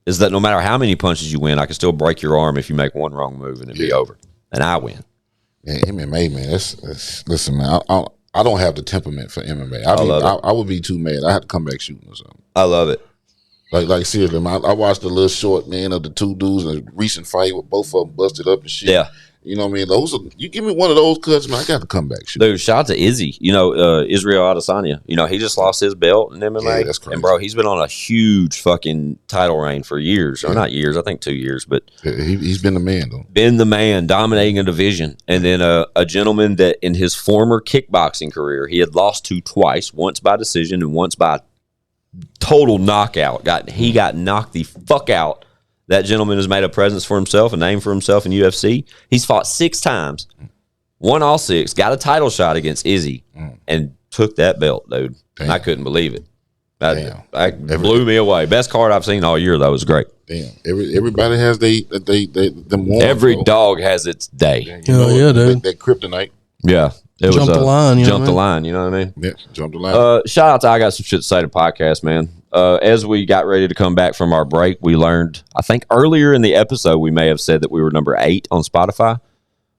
Is that no matter how many punches you win, I can still break your arm if you make one wrong move and it'd be over, and I win. Yeah, MMA, man. That's listen, man. I don't have the temperament for MMA. I would be too mad. I had to come back shooting or something. I love it. Like seriously, man. I watched the little short man of the two dudes in a recent fight with both of them busted up and shit. Yeah. You know what I mean? You give me one of those cuts, man, I got to come back shooting. Dude, shout out to Izzy. You know, Israel Adesanya. You know, he just lost his belt in MMA. Yeah, that's crazy. And bro, he's been on a huge fucking title reign for years. Or not years, I think 2 years, but he's been the man though. Been the man, dominating a division. And then a gentleman that in his former kickboxing career, he had lost to twice, once by decision and once by total knockout. He got knocked the fuck out. That gentleman has made a presence for himself, a name for himself in UFC. He's fought 6 times, won all 6, got a title shot against Izzy, and took that belt, dude. I couldn't believe it. That blew me away. Best card I've seen all year, though. It was great. Damn. Everybody has them ones, Every though. dog has its day. Yeah, dude. That kryptonite. Yeah. It Jump the line. You know jump what the I mean? line. You know what I mean? Yeah, jump the line. Shout out to I Got Some Shit to Say to podcast, man. As we got ready to come back from our break, we learned, I think earlier in the episode, we may have said that we were number 8 on Spotify.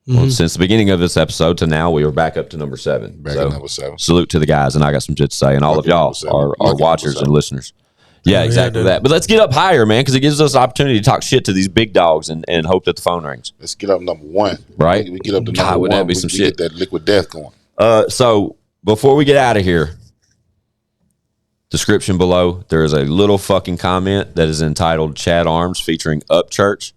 Well, since the beginning of this episode to now, we are back up to number 7. Back at number 7. Salute to the guys, and I Got Some Shit to Say, and all of y'all, our watchers and listeners. Yeah, exactly that. But let's get up higher, man, because it gives us an opportunity to talk shit to these big dogs and hope that the phone rings. Let's get up number 1. Right? We get up to number God, 1. wouldn't that be some shit? Get that liquid death going. So before we get out of here, description below, there is a little fucking comment that is entitled Chad Arms featuring Up Church.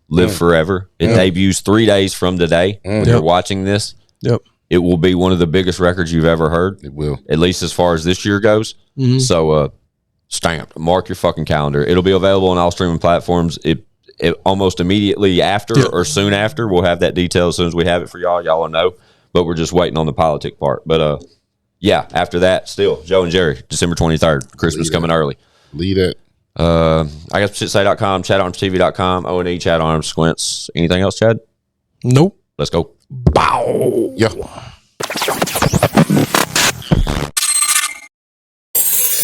Live Forever. It debuts 3 days from today. When you're watching this, it will be one of the biggest records you've ever heard. It will. At least as far as this year goes. So stamped. Mark your fucking calendar. It'll be available on all streaming platforms. It almost immediately after or soon after. We'll have that detail as soon as we have it for y'all. Y'all will know. But we're just waiting on the politic part. But yeah, after that, still, Joe and Jerry, December 23rd. Christmas coming early. Lead it. I guess shitsay.com, ChadArmesTV.com, O.N.E, Chad Arms, Squints. Anything else, Chad? Nope. Let's go. Bow. Yeah.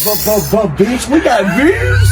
But bitch, we got views.